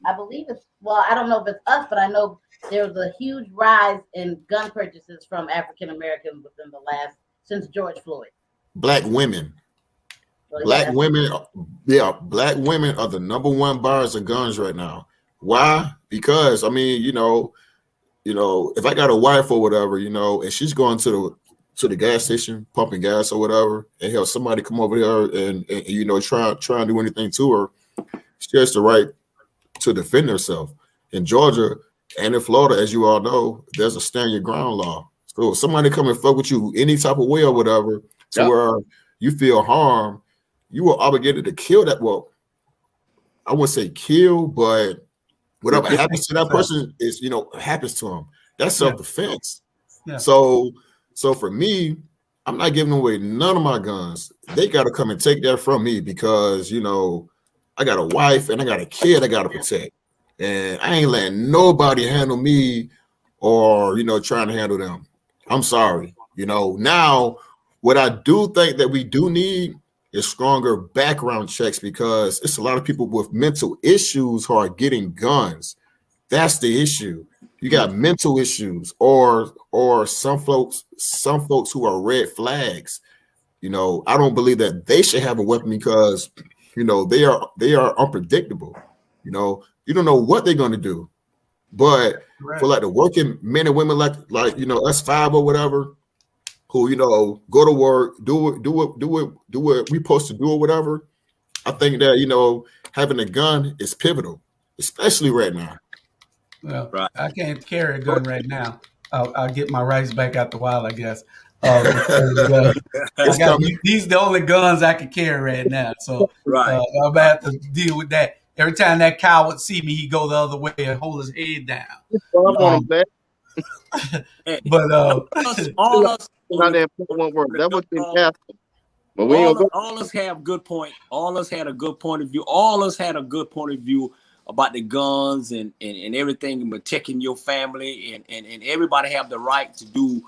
Speaker 1: I believe it's, well, I don't know if it's us, but I know there was a huge rise in gun purchases from African Americans within since George Floyd.
Speaker 5: Black women. Well, black women are the number one buyers of guns right now. Why? Because I mean, you know, if I got a wife or whatever, you know, and she's going to the gas station pumping gas or whatever, and hell, somebody come over here and you know try and do anything to her, she has the right to defend herself. In Georgia and in Florida, as you all know, there's a stand your ground law. So if somebody come and fuck with you any type of way or whatever, to where you feel harm, you are obligated to kill that. Well, I wouldn't say kill, but whatever happens to that person is, you know, happens to them. That's self-defense. Yeah. So for me, I'm not giving away none of my guns. They got to come and take that from me because, you know, I got a wife and I got a kid I got to protect. And I ain't letting nobody handle me or, you know, trying to handle them. I'm sorry. You know, now what I do think that we do need is stronger background checks because it's a lot of people with mental issues who are getting guns. That's the issue. You got mental issues or some folks who are red flags. You know, I don't believe that they should have a weapon because, you know, they are unpredictable. You know, you don't know what they're going to do. But for like the working men and women like you know, us five or whatever, who, you know, go to work, do what we supposed to do or whatever, I think that, you know, having a gun is pivotal, especially right now.
Speaker 2: Well, I can't carry a gun right now. I'll get my rights back after a while, I guess. I got these the only guns I can carry right now. So I'm gonna have to deal with that. Every time that cow would see me, he'd go the other way and hold his head down. But
Speaker 3: all us have good point. All us had a good point of view. All us had a good point of view about the guns and everything and protecting your family and everybody have the right to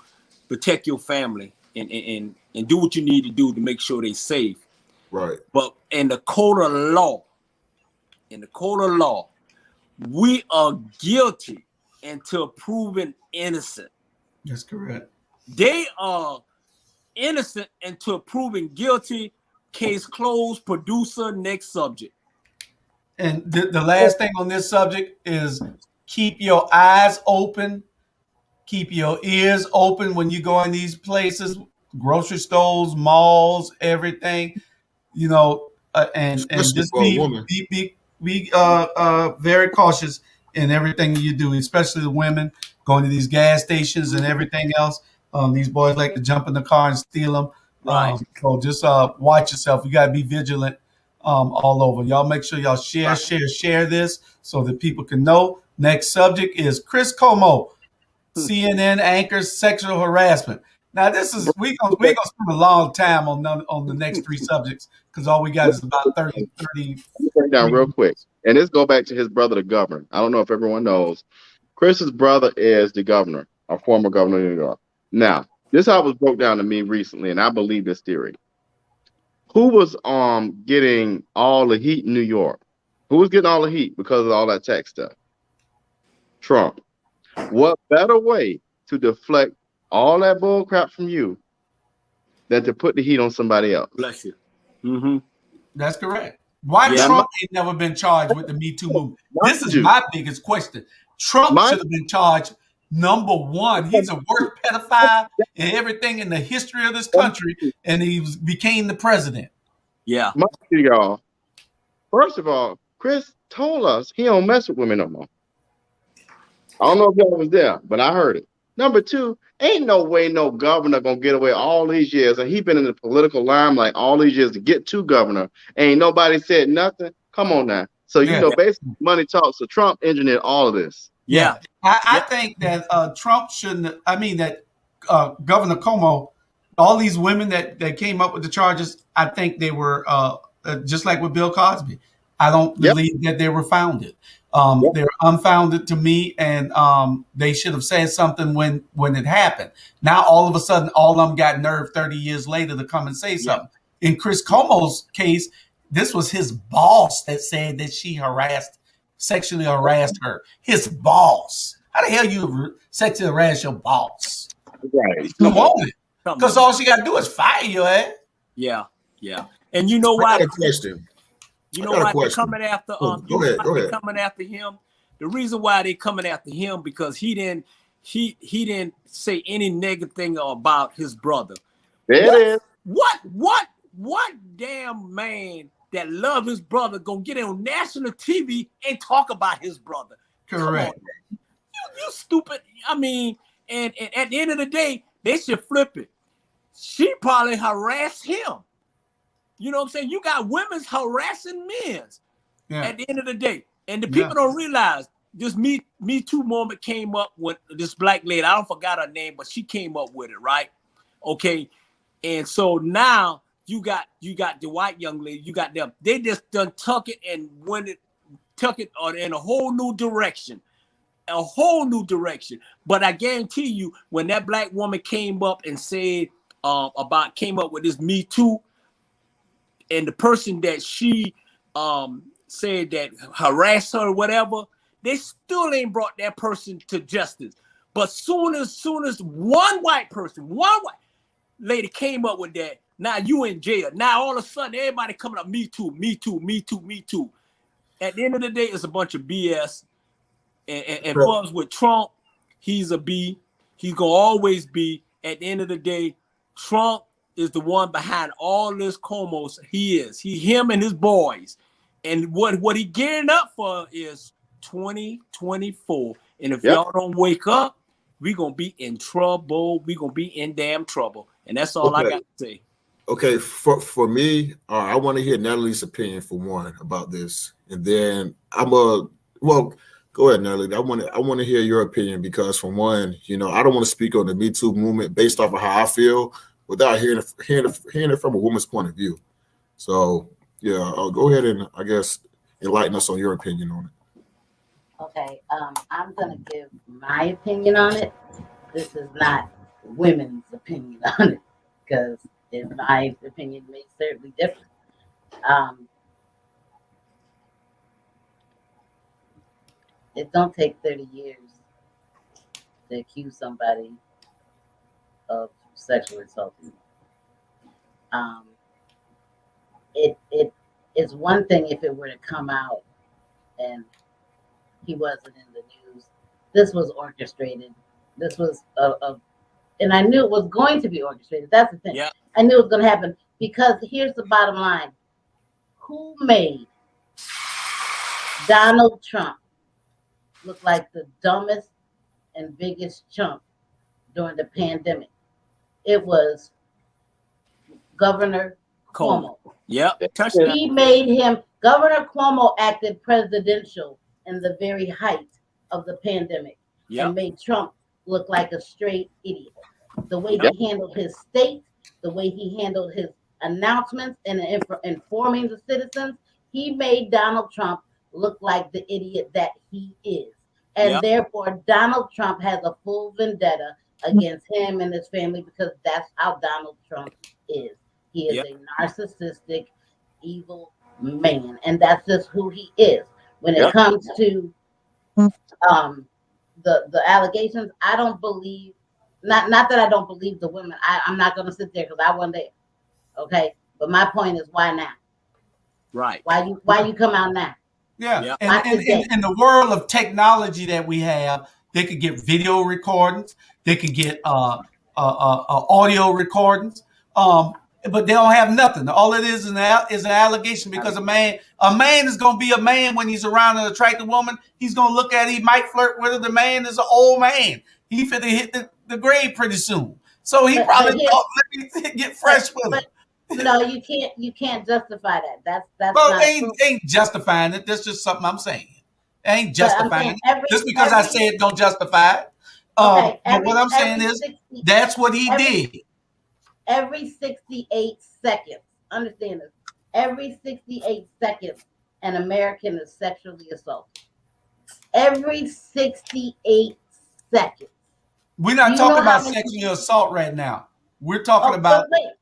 Speaker 3: protect your family and do what you need to do to make sure they're safe.
Speaker 5: Right.
Speaker 3: But in the court of law, we are guilty until proven innocent.
Speaker 2: That's correct.
Speaker 3: They are innocent until proven guilty. Case closed. Producer, next subject.
Speaker 2: And the last thing on this subject is keep your eyes open, keep your ears open when you go in these places, grocery stores, malls, everything, you know, and just be very cautious in everything you do, especially the women going to these gas stations and everything else. These boys like to jump in the car and steal them.
Speaker 3: Right.
Speaker 2: So just watch yourself. You got to be vigilant all over. Y'all make sure y'all share this so that people can know. Next subject is Chris Como, CNN anchors sexual harassment. Now this is we're gonna spend a long time on the next three subjects because all we got is about 30.
Speaker 4: Break down real quick, and this go back to his brother, the governor. I don't know if everyone knows, Chris's brother is the governor, a former governor of New York. Now, this how it was broke down to me recently, and I believe this theory. Who was getting all the heat in New York? Who was getting all the heat because of all that tax stuff? Trump. What better way to deflect all that bull crap from you than to put the heat on somebody else?
Speaker 3: Bless you. Mm-hmm.
Speaker 2: That's correct. Why Trump ain't never been charged with the Me Too movement? This is my biggest question. Trump should have been charged. Number one, he's a worst pedophile and everything in the history of this country, and he became the president.
Speaker 3: Yeah.
Speaker 4: Y'all. First of all, Chris told us he don't mess with women no more. I don't know if y'all was there, but I heard it. Number two, ain't no way no governor gonna get away all these years, and he been in the political limelight all these years to get to governor. Ain't nobody said nothing. Come on now. So you know, basically, money talks. So Trump engineered all of this.
Speaker 2: Yeah, I think that Trump shouldn't. I mean that Governor Cuomo, all these women that came up with the charges, I think they were just like with Bill Cosby. I don't believe that they were founded. They're unfounded to me, and they should have said something when it happened. Now all of a sudden, all of them got nerve 30 years later to come and say something. In Chris Cuomo's case, this was his boss that said that she sexually harassed her. His boss. How the hell you sexually harass your boss?
Speaker 4: Right.
Speaker 2: Come on. Because all she got to do is fire you, eh?
Speaker 3: Yeah. And you know why?
Speaker 5: I got a question.
Speaker 3: You know why they're coming after
Speaker 5: go ahead.
Speaker 3: Coming after him? The reason why they're coming after him because he didn't say any negative thing about his brother. What damn man that love his brother gonna get on national TV and talk about his brother?
Speaker 2: Correct.
Speaker 3: You stupid. I mean, and at the end of the day, they should flip it. She probably harassed him. You know what I'm saying? You got women's harassing men's at the end of the day. And the people don't realize this Me Too moment came up with this black lady. I don't forgot her name, but she came up with it, right? Okay. And so now you got the white young lady, you got them. They just done took it and took it in a whole new direction. A whole new direction. But I guarantee you, when that black woman came up and said came up with this Me Too, and the person that she said that harassed her or whatever, they still ain't brought that person to justice. But soon as one white lady came up with that, now you in jail. Now all of a sudden everybody coming up, Me Too, Me Too, Me Too, Me Too. At the end of the day, it's a bunch of BS. And far with Trump, he's a B. He's gonna always be. At the end of the day, Trump is the one behind all this Cuomo's. Him and his boys. And what he gearing up for is 2024. And if y'all don't wake up, we're gonna be in trouble. We're gonna be in damn trouble. And that's all I got to say.
Speaker 5: Okay, for me, I want to hear Natalie's opinion for one about this. And then go ahead, Natalie. I want to hear your opinion because, for one, I don't want to speak on the Me Too movement based off of how I feel without hearing it from a woman's point of view. So, I'll go ahead and I guess enlighten us on your opinion on it.
Speaker 1: Okay, I'm gonna give my opinion on it. This is not women's opinion on it because, in my opinion, may certainly different. It don't take 30 years to accuse somebody of sexual assaulting. It is one thing if it were to come out and he wasn't in the news. This was orchestrated. This was and I knew it was going to be orchestrated. That's the thing. Yeah. I knew it was going to happen because here's the bottom line. Who made Donald Trump look like the dumbest and biggest chump during the pandemic? It was Governor Cuomo.
Speaker 3: Yep.
Speaker 1: He made him, Governor Cuomo acted presidential in the very height of the pandemic and made Trump look like a straight idiot. The way he handled his state, the way he handled his announcements and informing the citizens, he made Donald Trump look like the idiot that he is. And therefore, Donald Trump has a full vendetta against him and his family because that's how Donald Trump is. He is a narcissistic, evil man. And that's just who he is. When it comes to the allegations, I don't believe, not that I don't believe the women. I'm not going to sit there because I wasn't there. Okay? But my point is, why now?
Speaker 3: Right.
Speaker 1: Why you come out now?
Speaker 2: Yeah. And in the world of technology that we have, they could get video recordings, they could get audio recordings, but they don't have nothing. All it is an allegation, because a man is gonna be a man when he's around an attractive woman. He's gonna look at it, he might flirt with her. The man is an old man. He finna hit the grave pretty soon. So he probably thought, let me get fresh with her.
Speaker 1: No, you can't justify that. That's
Speaker 2: well,
Speaker 1: not
Speaker 2: ain't justifying it. That's just something I'm saying. It ain't justifying it. Just because I say it don't justify it. But what I'm saying is that's what he did.
Speaker 1: Every 68 seconds, understand this, every 68 seconds, an American is sexually assaulted. Every 68 seconds.
Speaker 2: We're not talking about sexual assault right now. We're talking about people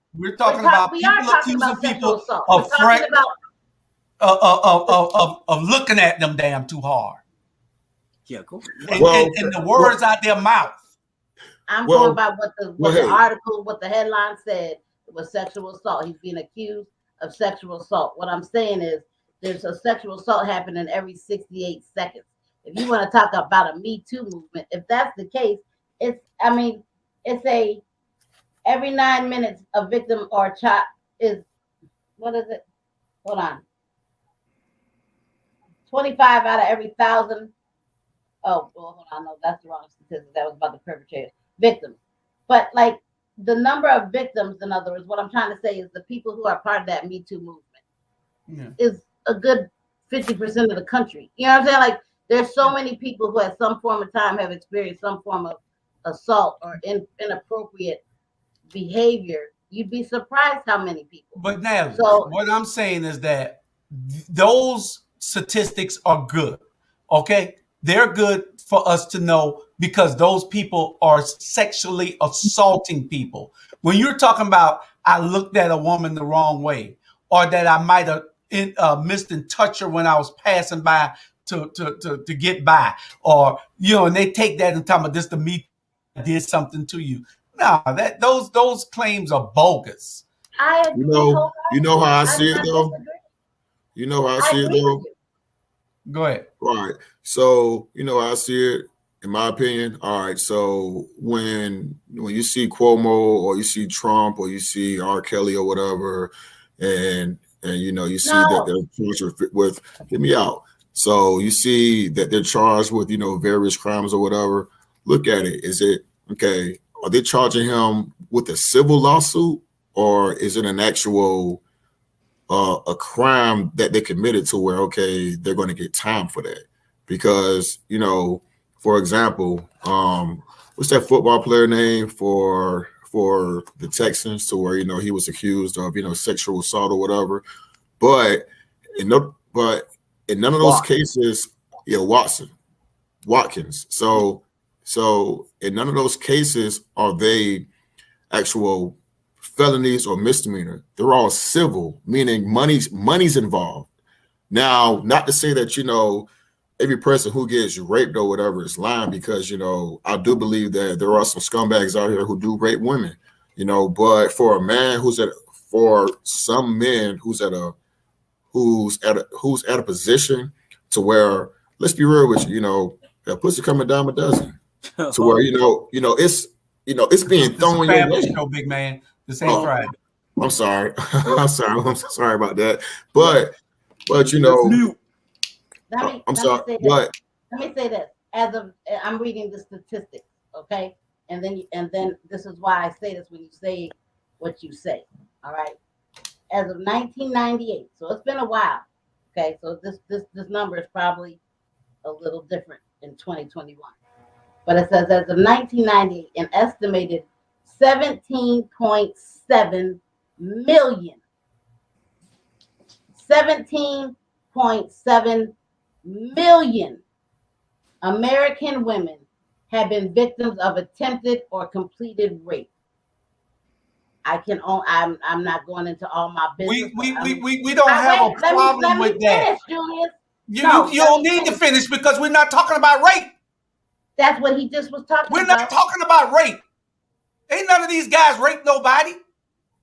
Speaker 2: accusing people of of looking at them damn too hard.
Speaker 3: Yeah, go.
Speaker 2: And the words out their mouth.
Speaker 1: I'm going by what the article, what the headline said. It was sexual assault. He's being accused of sexual assault. What I'm saying is there's a sexual assault happening every 68 seconds. If you want to talk about a Me Too movement, if that's the case, it's every 9 minutes a victim or a child is, what is it? Hold on. 25 out of every 1,000. Oh, well, hold on. No, that's the wrong statistic. That was about the perpetrators. Victims. But like the number of victims, in other words, what I'm trying to say is the people who are part of that Me Too movement is a good 50% of the country. You know what I'm saying? Like there's so many people who at some form of time have experienced some form of assault or inappropriate behavior. You'd be surprised how many people.
Speaker 2: But now, what I'm saying is that those statistics are good. Okay? They're good for us to know because those people are sexually assaulting people. When you're talking about, I looked at a woman the wrong way, or that I might have missed and touched her when I was passing by to get by, or and they take that and tell me this to me did something to you. No, those claims are bogus.
Speaker 1: I
Speaker 5: agree. You know how I see it though. You know how I see it though.
Speaker 2: Go ahead.
Speaker 5: All right. So, I see it, in my opinion. All right. So when you see Cuomo or you see Trump or you see R. Kelly or whatever, and you see that they're charged with get me out. So you see that they're charged with, various crimes or whatever. Look at it. Is it okay? Are they charging him with a civil lawsuit, or is it an actual a crime that they committed to where, okay, they're going to get time for that? Because, for example, what's that football player name for the Texans to where, he was accused of, sexual assault or whatever. But in none of those cases, Watkins. So in none of those cases are they actual felonies or misdemeanor. They're all civil, meaning money's involved. Now, not to say that, every person who gets raped or whatever is lying, because, I do believe that there are some scumbags out here who do rape women, but for a man for some men who's at a position to where, let's be real with you, that pussy coming down a dozen. To where, it's being thrown your way.
Speaker 2: Show, big man. This ain't Friday.
Speaker 5: I'm sorry. I'm sorry about that. But
Speaker 1: Let me say this. As of I'm reading the statistics, okay? And then this is why I say this when you say what you say. All right. As of 1998, so it's been a while. Okay, so this number is probably a little different in 2021. But it says as of 1998, an estimated 17.7 million. 17.7 million American women have been victims of attempted or completed rape. I'm not going into all my business.
Speaker 2: We don't have a problem with that.
Speaker 1: Finish, Julius.
Speaker 2: You don't need to finish because we're not talking about rape.
Speaker 1: That's what he just was talking about.
Speaker 2: We're not talking about rape. Ain't none of these guys rape nobody.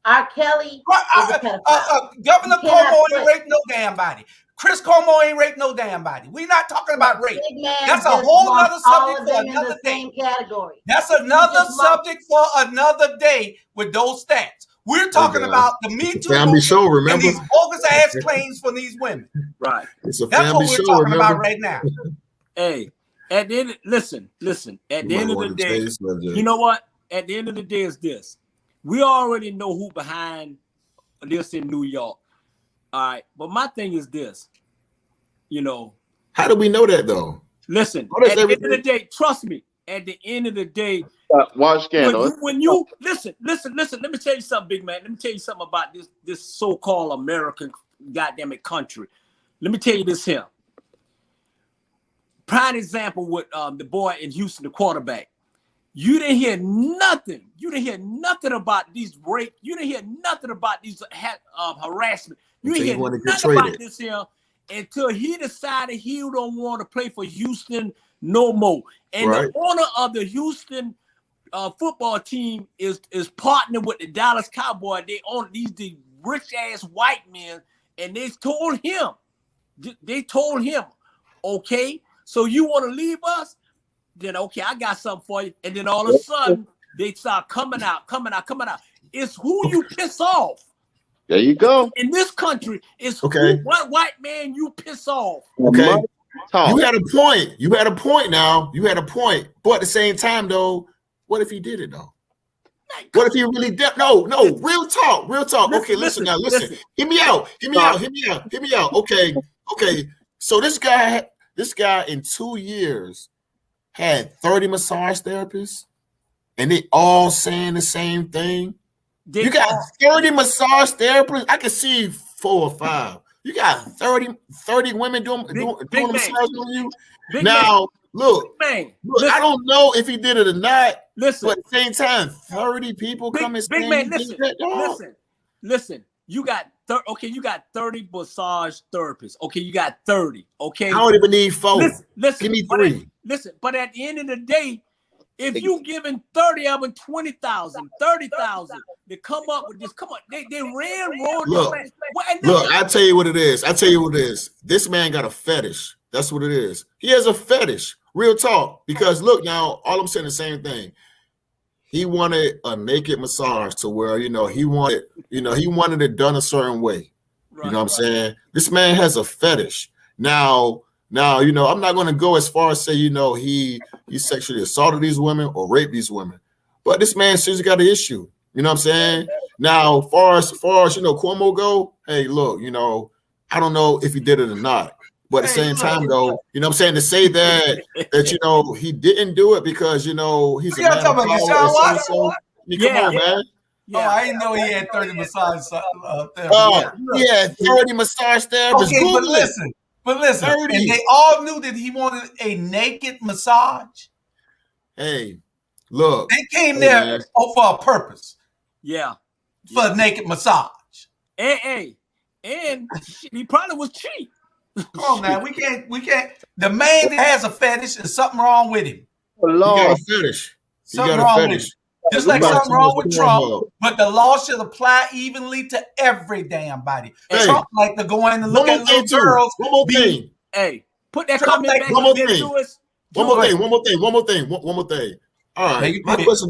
Speaker 1: R. Kelly is a pedophile.
Speaker 2: Governor Cuomo ain't raped no damn body. Chris Cuomo ain't raped no damn body. We're not talking about rape. That's a whole other subject for another day.
Speaker 1: Category.
Speaker 2: That's another subject for another day with those stats. We're talking about the Me Too
Speaker 5: family show, remember?
Speaker 2: And these bogus ass claims for these women.
Speaker 3: Right.
Speaker 5: It's a
Speaker 2: That's
Speaker 5: family
Speaker 2: what we're
Speaker 5: show,
Speaker 2: talking
Speaker 5: remember?
Speaker 2: about right now.
Speaker 3: Hey, at the end, listen. At the end of the day, you know what? At the end of the day, is this: we already know who behind this in New York. All right, but my thing is this:
Speaker 5: how do we know that though?
Speaker 3: Listen, at the end of the day, trust me. At the end of the day,
Speaker 4: watch scandal.
Speaker 3: When you listen. Let me tell you something, big man. Let me tell you something about this so-called American goddamn it country. Let me tell you this here. Prime example with the boy in Houston, the quarterback. You didn't hear nothing. You didn't hear nothing about these rape. You didn't hear nothing about these harassment. You didn't hear nothing about this here until he decided he don't want to play for Houston no more. And the owner of the Houston football team is partnering with the Dallas Cowboys. They own these rich ass white men, and they told him, okay, so you want to leave us? Then okay, I got something for you. And then all of a sudden, they start coming out. It's who you piss off.
Speaker 4: There you go.
Speaker 3: In this country, it's what white man you piss off.
Speaker 5: Okay. You had a point now. You had a point. But at the same time, though, what if he did it, though? What if he really did? No, real talk. Okay, listen. Hear me out. Okay. So this guy in 2 years had 30 massage therapists, and they all saying the same thing. You got 30 massage therapists. I can see 4 or 5. You got 30 women doing the massage on you. Now, look, I don't know if he did it or not. Listen, but at the same time, 30 people come and
Speaker 3: big man, listen. You got 30 massage therapists. Okay, you got 30. Okay,
Speaker 5: I don't even need 4.
Speaker 3: Listen,
Speaker 5: give me 3.
Speaker 3: But at the end of the day, if you giving 30 of them 20,000, 30,000 to come up with this, they railroad.
Speaker 5: Look, I tell you what it is. This man got a fetish. That's what it is. He has a fetish. Real talk. Because look, now all I'm saying the same thing. He wanted a naked massage to where he wanted it done a certain way. Right, you know what I'm saying? This man has a fetish. Now, I'm not going to go as far as say, he sexually assaulted these women or raped these women. But this man seriously got an issue. You know what I'm saying? Now, far as Cuomo go, hey, look, I don't know if he did it or not. But at the same time, though, you know what I'm saying, to say that he didn't do it because, he's a man of power. Come on, man.
Speaker 2: Yeah. Oh, I didn't know he had 30 massage therapists.
Speaker 5: He had 30 massage therapists.
Speaker 2: Okay, but listen, 30. And they all knew that he wanted a naked massage.
Speaker 5: Hey, look.
Speaker 2: They came there for a purpose.
Speaker 3: Yeah.
Speaker 2: For a naked massage.
Speaker 3: And he probably was cheap.
Speaker 2: Come on, man. We can't. The man that has a fetish, there's something wrong with him.
Speaker 5: He got a fetish.
Speaker 2: Something wrong with him. Just like something wrong with Trump, but the law should apply evenly to every damn body. Hey, Trump like to go in and look at little girls.
Speaker 5: One more thing.
Speaker 3: Hey, put that comment back
Speaker 5: one more thing. One more thing. All right. My question.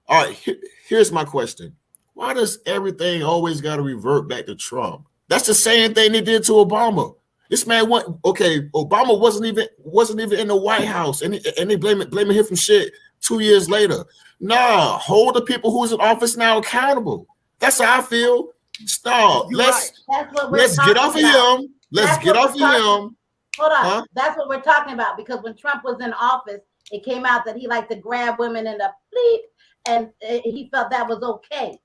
Speaker 5: All right. Here's my question. Why does everything always got to revert back to Trump? That's the same thing they did to Obama. This man went, Obama wasn't even in the White House, and they blaming him from shit 2 years later. Nah, hold the people who's in office now accountable. That's how I feel. Stop. Let's get off of him. Let's get off of him.
Speaker 1: Hold on. Huh? That's what we're talking about, because when Trump was in office, it came out that he liked to grab women in the pleat, and he felt that was okay.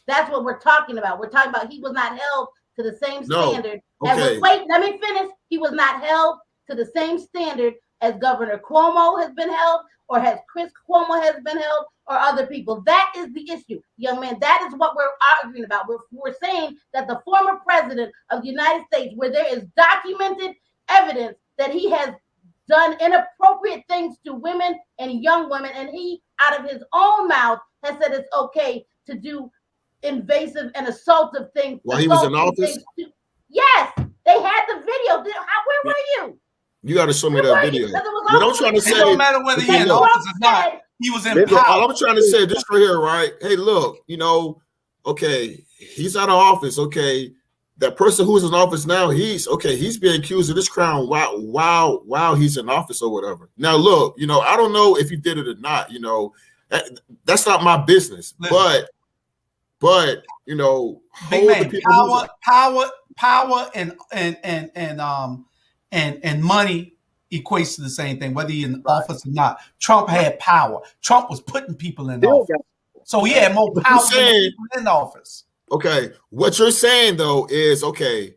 Speaker 1: That's what we're talking about. We're talking about he was not held to the same standard. Wait, let me finish. He was not held to the same standard as Governor Cuomo has been held, or has Chris Cuomo has been held, or other people. That is the issue, young man. That is what we're arguing about. We're saying that the former president of the United States, where there is documented evidence that he has done inappropriate things to women and young women, and he, out of his own mouth, has said it's okay to do invasive and assaultive things.
Speaker 5: While he was in office?
Speaker 1: Yes, they had the video. Where were you?
Speaker 5: You got to show me that video. What I'm trying to say,
Speaker 2: it don't matter whether he's in office or not. He was in power.
Speaker 5: All I'm trying to say this right here, right? Hey, look, okay, he's out of office. Okay, that person who's in office now, he's being accused of this crime while he's in office or whatever. Now, look, I don't know if he did it or not. That's not my business. Listen. But
Speaker 2: big man, power and money equates to the same thing, whether you're in office or not. Trump had power. Trump was putting people in office. So he had more power than people in office.
Speaker 5: Okay. What you're saying, though, is, okay,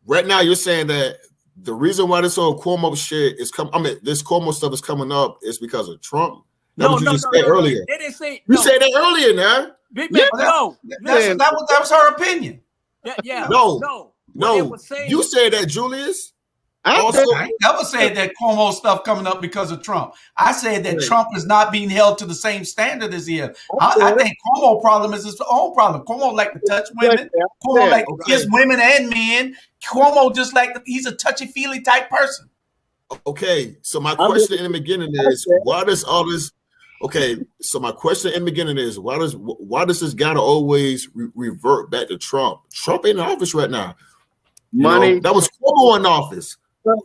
Speaker 5: right now you're saying that the reason why this whole Cuomo shit is this Cuomo stuff is coming up is because of Trump. That's what you just said earlier.
Speaker 3: They didn't say,
Speaker 5: you said that earlier now.
Speaker 3: Big man,
Speaker 2: that was her opinion.
Speaker 5: No. You said that, Julius.
Speaker 2: I never said that Cuomo stuff coming up because of Trump. I said that Trump is not being held to the same standard as he is. I think Cuomo problem is his own problem. Cuomo like to touch women. Cuomo like to kiss women and men. Cuomo just he's a touchy-feely type person.
Speaker 5: Okay, so my question in the beginning is, why does all this? Okay, so my question in the beginning is, why does this guy always revert back to Trump? Trump ain't in office right now.
Speaker 4: Money.
Speaker 5: That was Cuomo in office.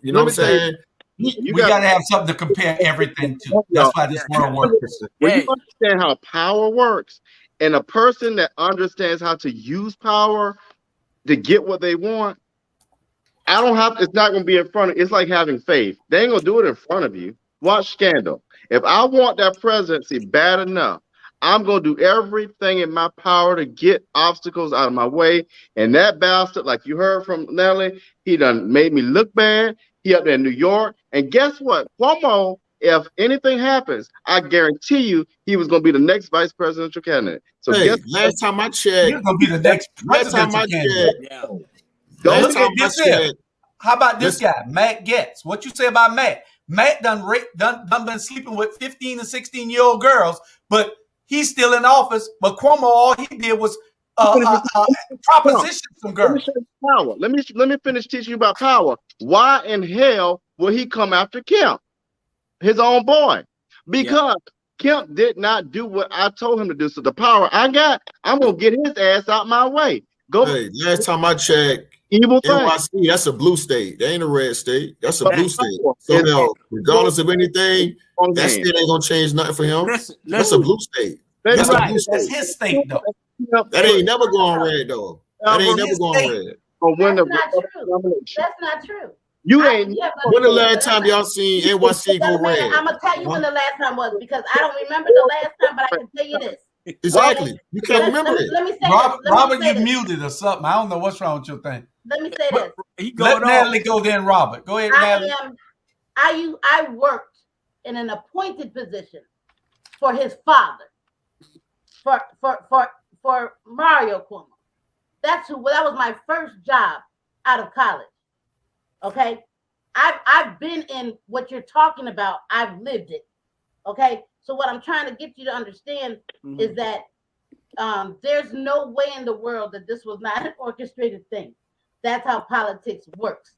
Speaker 5: You know what I'm saying?
Speaker 2: We got to have something to compare everything to. That's why this world works.
Speaker 4: When you understand how power works, and a person that understands how to use power to get what they want, it's not going to be in front of, it's like having faith. They ain't going to do it in front of you. Watch Scandal. If I want that presidency bad enough, I'm going to do everything in my power to get obstacles out of my way. And that bastard, like you heard from Natalie, he done made me look bad. He up there in New York. And guess what? Cuomo, if anything happens, I guarantee you he was going to be the next vice presidential candidate. So
Speaker 5: last time I checked,
Speaker 2: he's going to be the next presidential candidate. How about this guy, Matt Gaetz? What you say about Matt? Matt done been sleeping with 15 and 16-year-old girls, but he's still in office. But Cuomo, all he did was proposition some girls.
Speaker 4: Let me finish teaching you about power. Why in hell will he come after Kemp, his own boy? Because Kemp did not do what I told him to do. So the power I got, I'm gonna get his ass out my way.
Speaker 5: Last time I checked, NYC, that's a blue state. That ain't a red state. That's a blue state. So regardless of anything, that state ain't gonna change nothing for him. That's a blue state.
Speaker 2: That's his state, though.
Speaker 5: That ain't never going red, though. That ain't never going red.
Speaker 1: That's not true.
Speaker 4: You ain't.
Speaker 5: When the last time y'all seen NYC go red?
Speaker 1: I'm gonna tell you when the last time was, because I don't remember the last time, but I can tell you this.
Speaker 5: Exactly. You can't remember it.
Speaker 1: Let me say
Speaker 2: Robert, you muted or something. I don't know what's wrong with your thing.
Speaker 1: Let me say this.
Speaker 2: Let Natalie go then, Robert. Go ahead, Natalie.
Speaker 1: I worked in an appointed position for his father, for Mario Cuomo. That was my first job out of college. Okay, I've been in what you're talking about. I've lived it. Okay, so what I'm trying to get you to understand is that there's no way in the world that this was not an orchestrated thing. That's how politics works.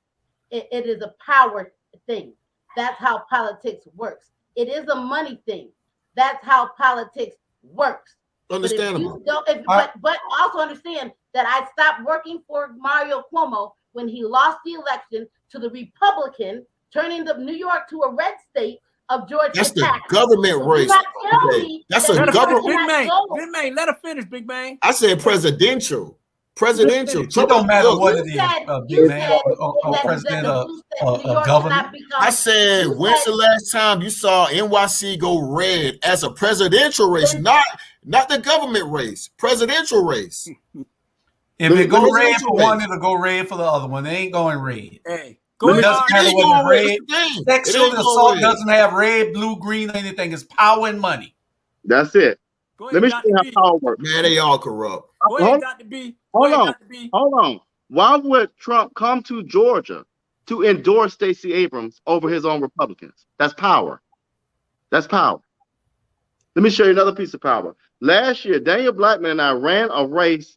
Speaker 1: It is a power thing. That's how politics works. It is a money thing. That's how politics works.
Speaker 5: Understandable.
Speaker 1: But also understand that I stopped working for Mario Cuomo when he lost the election to the Republican, turning the New York to a red state of Georgia.
Speaker 5: That's the government race. That's a government.
Speaker 3: Big man, let her finish, Big man.
Speaker 5: I said presidential. Presidential.
Speaker 2: It don't matter what it is, big man, or president, or governor.
Speaker 5: I said, when's the last time you saw NYC go red as a presidential race, not the government race, presidential race?
Speaker 2: If it go red for one, it'll go red for the other one. They ain't going red.
Speaker 3: Hey,
Speaker 2: it doesn't matter whether red. Sexual assault doesn't have red, blue, green, or anything. It's power and money.
Speaker 4: That's it. Let me show you how power works.
Speaker 5: Man, they all corrupt.
Speaker 4: Hold on. Why would Trump come to Georgia to endorse Stacey Abrams over his own Republicans? That's power. That's power. Let me show you another piece of power. Last year, Daniel Blackman and I ran a race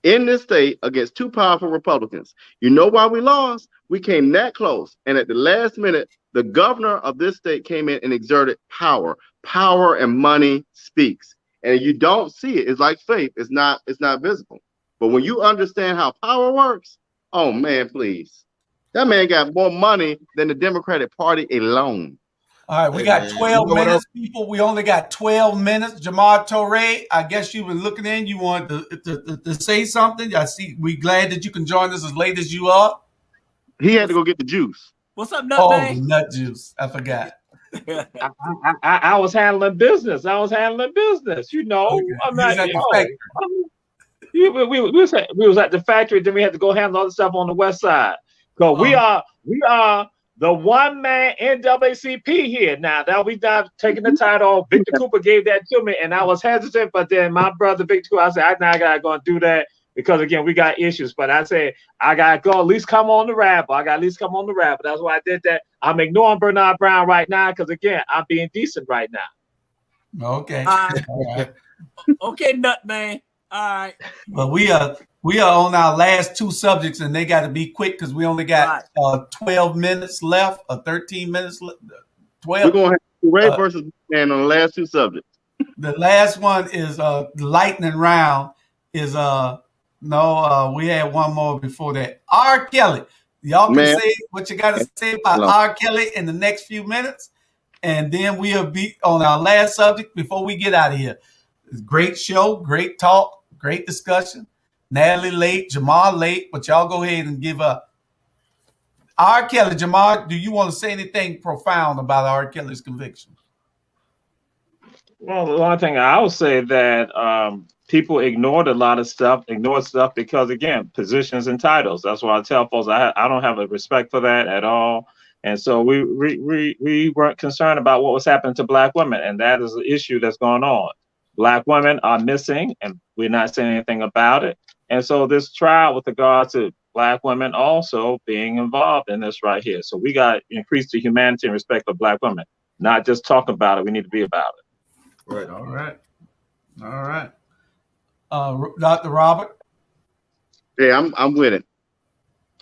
Speaker 4: in this state against two powerful Republicans. You know why we lost? We came that close. And at the last minute, the governor of this state came in and exerted power. Power and money speaks. And you don't see it. It's like faith. It's not visible. But when you understand how power works, oh man, please. That man got more money than the Democratic Party alone.
Speaker 2: All right, we got 12 minutes, people. We only got 12 minutes. Jamar Torre, I guess you were looking in. You wanted to say something. I see. We glad that you can join us as late as you are.
Speaker 4: He had to go get the juice.
Speaker 3: What's up, Nut Man?
Speaker 2: Oh, the nut juice. I forgot.
Speaker 6: I was handling business. You know,
Speaker 2: Okay.
Speaker 6: I'm not. We was at the factory. Then we had to go handle other stuff on the west side. So we are the one-man NAACP here now. Now we not taking the title. Victor Cooper gave that to me, and I was hesitant. But then my brother Victor Cooper, I said, I gotta go and do that because again we got issues. But I said I gotta go at least come on the Rabble. That's why I did that. I'm ignoring Bernard Brown right now because again I'm being decent right now.
Speaker 2: Okay. All right.
Speaker 3: Okay, Nut Man. All right.
Speaker 2: Well, we are on our last two subjects, and they got to be quick because we only got 12 minutes left, or 13 minutes left. 12.
Speaker 4: We're going to have Ray versus Man on the last two subjects.
Speaker 2: The last one is the lightning round. Is we had one more before that. R. Kelly. Y'all can say what you got to say about R. Kelly in the next few minutes, and then we'll be on our last subject before we get out of here. Great show, great talk. Great discussion. Natalie late, Jamar late, but y'all go ahead and give up. R. Kelly, Jamar, do you want to say anything profound about R. Kelly's conviction?
Speaker 6: Well, the one thing I would say that people ignored a lot of stuff, because again, positions and titles. That's why I tell folks I don't have a respect for that at all. And so we weren't concerned about what was happening to Black women, and that is an issue that's going on. Black women are missing, and we're not saying anything about it. And so this trial with regard to Black women also being involved in this right here. So we got to increase the humanity and respect for Black women, not just talk about it. We need to be about it.
Speaker 2: Right. All right. Dr. Robert?
Speaker 4: Yeah, I'm with it.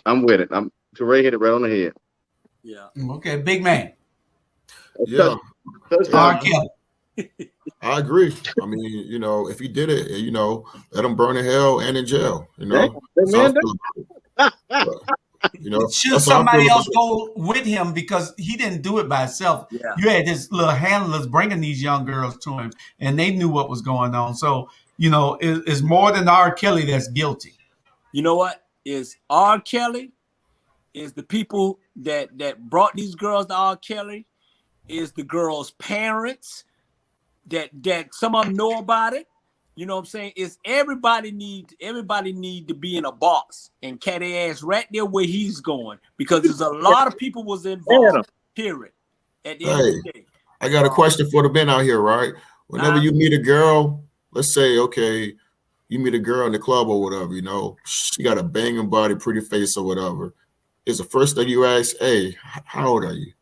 Speaker 4: Teray hit it right on the head.
Speaker 3: Yeah.
Speaker 2: Okay, big man.
Speaker 5: Yeah.
Speaker 2: R. Kelly.
Speaker 5: I agree. I mean, you know, if he did it, you know, let him burn in hell and in jail. You know, you know,
Speaker 2: should somebody else go with him because he didn't do it by himself.
Speaker 3: Yeah.
Speaker 2: You had his little handlers bringing these young girls to him, and they knew what was going on. So, you know, it's more than R. Kelly that's guilty.
Speaker 3: You know what? Is R. Kelly, is the people that brought these girls to R. Kelly, is the girls' parents, that some of them know about it. You know what I'm saying? It's everybody need to be in a box and cat their ass right there where he's going, because there's a lot of people was involved. Period. At the end of the day,
Speaker 5: I got a question for the men out here, right? Whenever you meet a girl, let's say, okay, you meet a girl in the club or whatever, you know, she got a banging body, pretty face or whatever. Is the first thing you ask, hey, how old are you?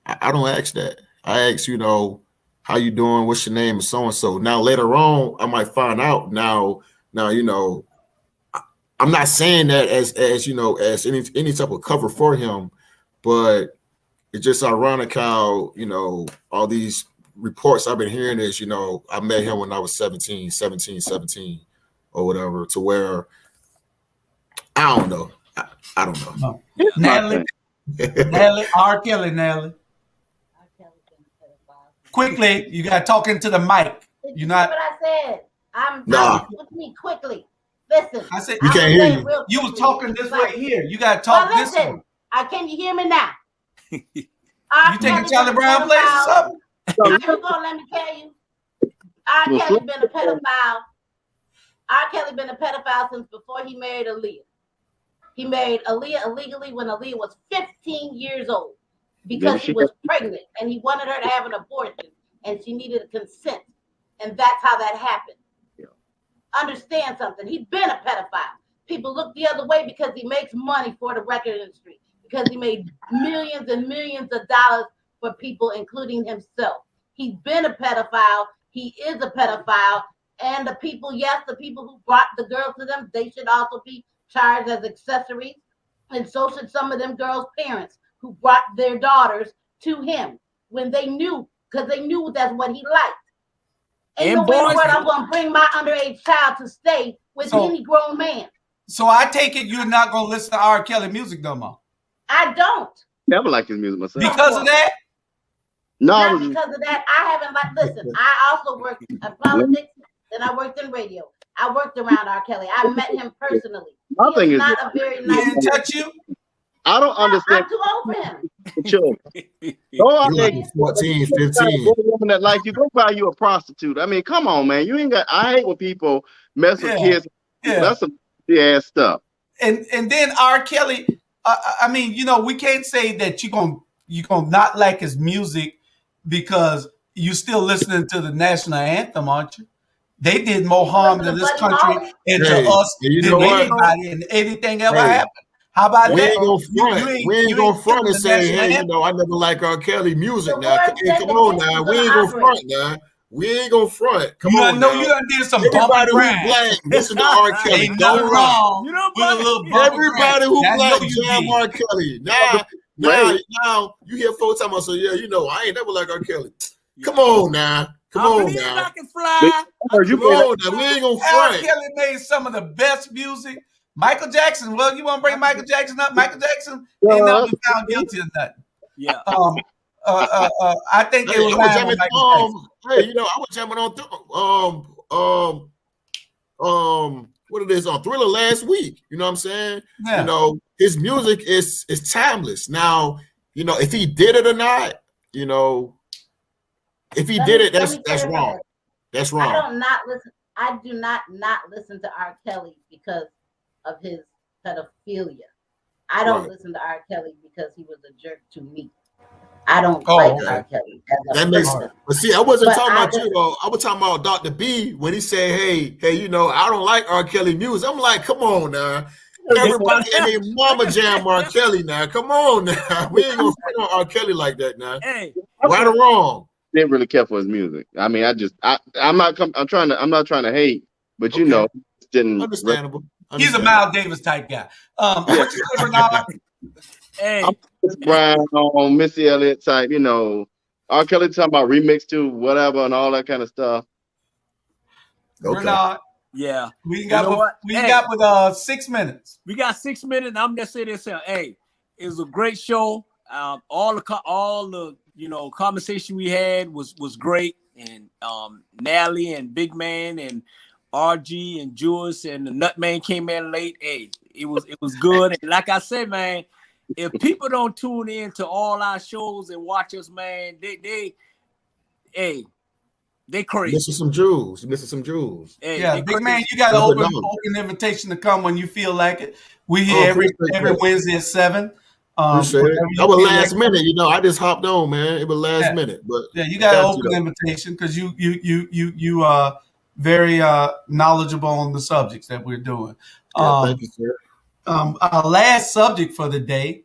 Speaker 5: I don't ask that. I ask, you know, how you doing? What's your name? And so and so. Now later on, I might find out. Now, you know, I'm not saying that as you know, as any type of cover for him, but it's just ironic how, you know, all these reports I've been hearing is, you know, I met him when I was 17 or whatever, to where I don't know. I don't know.
Speaker 2: No. Natalie, R. Kelly, Natalie. Quickly, you got to talk into the mic. You're not.
Speaker 1: What I said. I'm with me quickly. Listen.
Speaker 5: I said you can't hear you.
Speaker 2: You was talking this way here. You got to talk this way.
Speaker 1: Can you hear me now?
Speaker 2: You taking Charlie Brown place or something?
Speaker 1: Are you gonna let me tell you? R. Kelly been a pedophile. R. Kelly been a pedophile since before he married Aaliyah. He married Aaliyah illegally when Aaliyah was 15 years old because she was pregnant and he wanted her to have an abortion and she needed a consent. And that's how that happened. Yeah. Understand something. He's been a pedophile. People look the other way because he makes money for the record industry, because he made millions and millions of dollars for people, including himself. He's been a pedophile. He is a pedophile. And the people, yes, the people who brought the girls to them, they should also be charged as accessories. And so should some of them girls' parents who brought their daughters to him when they knew, because they knew that's what he liked. Ain't no way in the world I'm going to bring my underage child to stay with any grown man.
Speaker 2: So I take it you're not going to listen to R. Kelly music no more?
Speaker 1: I don't.
Speaker 4: Never like his music myself.
Speaker 2: Because of that?
Speaker 4: No.
Speaker 1: Not because of that. I haven't listen, I also worked in politics, then I worked in radio. I worked around R. Kelly. I met him personally. He's not a very nice
Speaker 2: man. Touch you?
Speaker 4: I don't understand.
Speaker 1: I'm too old for him.
Speaker 4: Children. Go out there,
Speaker 5: 14, 15.
Speaker 4: Woman that like you, go buy you a prostitute. I mean, come on, man. You ain't got. I hate when people mess with kids. Yeah. That's some ass stuff.
Speaker 2: And then R. Kelly. I mean, you know, we can't say that you're gonna not like his music because you still listening to the national anthem, aren't you? They did more harm to this country and to us than anybody and anything ever happened. How about
Speaker 5: we
Speaker 2: that?
Speaker 5: Ain't gonna front. We ain't gonna front and say, hey, you know, I never like R. Kelly music now. Hey, come on now. We ain't gonna front now. We ain't gonna front. Come on.
Speaker 2: No, you done did some
Speaker 5: everybody who black listen to R. Kelly.
Speaker 2: Ain't nothing wrong. You know,
Speaker 5: everybody who black jam R. Kelly. Now you hear folks talking about, so yeah, you know, I ain't never like R. Kelly. Come on now. Come on now.
Speaker 3: I can fly.
Speaker 5: Come on now. We ain't gonna front.
Speaker 2: R. Kelly made some of the best music. Michael Jackson. Well, you want to bring Michael Jackson up? Michael Jackson ain't never been found guilty of nothing.
Speaker 3: Yeah.
Speaker 2: I think they were lying on Michael Jackson.
Speaker 5: Hey, you know, I was jamming on what it is on Thriller last week. You know what I'm saying? Yeah. You know, his music is timeless. Now, you know, if he did it or not, you know, if he did it, that's wrong. That's wrong.
Speaker 1: I do not listen to R. Kelly because of his pedophilia. I don't listen to R. Kelly because he was a jerk to me. I don't like R. Kelly.
Speaker 5: That makes sense. But see, I wasn't talking about you though. I was talking about Dr. B when he said, hey, you know, I don't like R. Kelly music. I'm like, come on now. Everybody and their mama jam R. Kelly now. Come on now. We ain't gonna fight on R. Kelly like that now. Hey, right or wrong.
Speaker 4: Didn't really care for his music. I mean, I'm not trying to hate, but you know, didn't
Speaker 5: understandable.
Speaker 2: He's a Miles Davis type guy. What you say, Bernard?
Speaker 3: Hey,
Speaker 4: I'm Brown on Missy Elliott type, you know. R. Kelly talking about remix to whatever and all that kind of stuff.
Speaker 2: Okay. Bernard.
Speaker 3: Yeah.
Speaker 2: We got with 6 minutes.
Speaker 3: We got 6 minutes. I'm just saying this here. Hey, it was a great show. All the you know conversation we had was great, and Nally and Big Man and RG and Jules and the Nutman came in late. Hey, it was good. And like I said, man, if people don't tune in to all our shows and watch us, man, they crazy.
Speaker 5: Missing some jewels.
Speaker 2: Hey, yeah, Big Man, you got an open invitation to come when you feel like it. We here every Wednesday at 7.
Speaker 5: That was last minute, you know. I just hopped on, man. It was last minute, but
Speaker 2: yeah, you got an open invitation because you are very knowledgeable on the subjects that we're doing.
Speaker 5: Thank you, sir.
Speaker 2: Our last subject for the day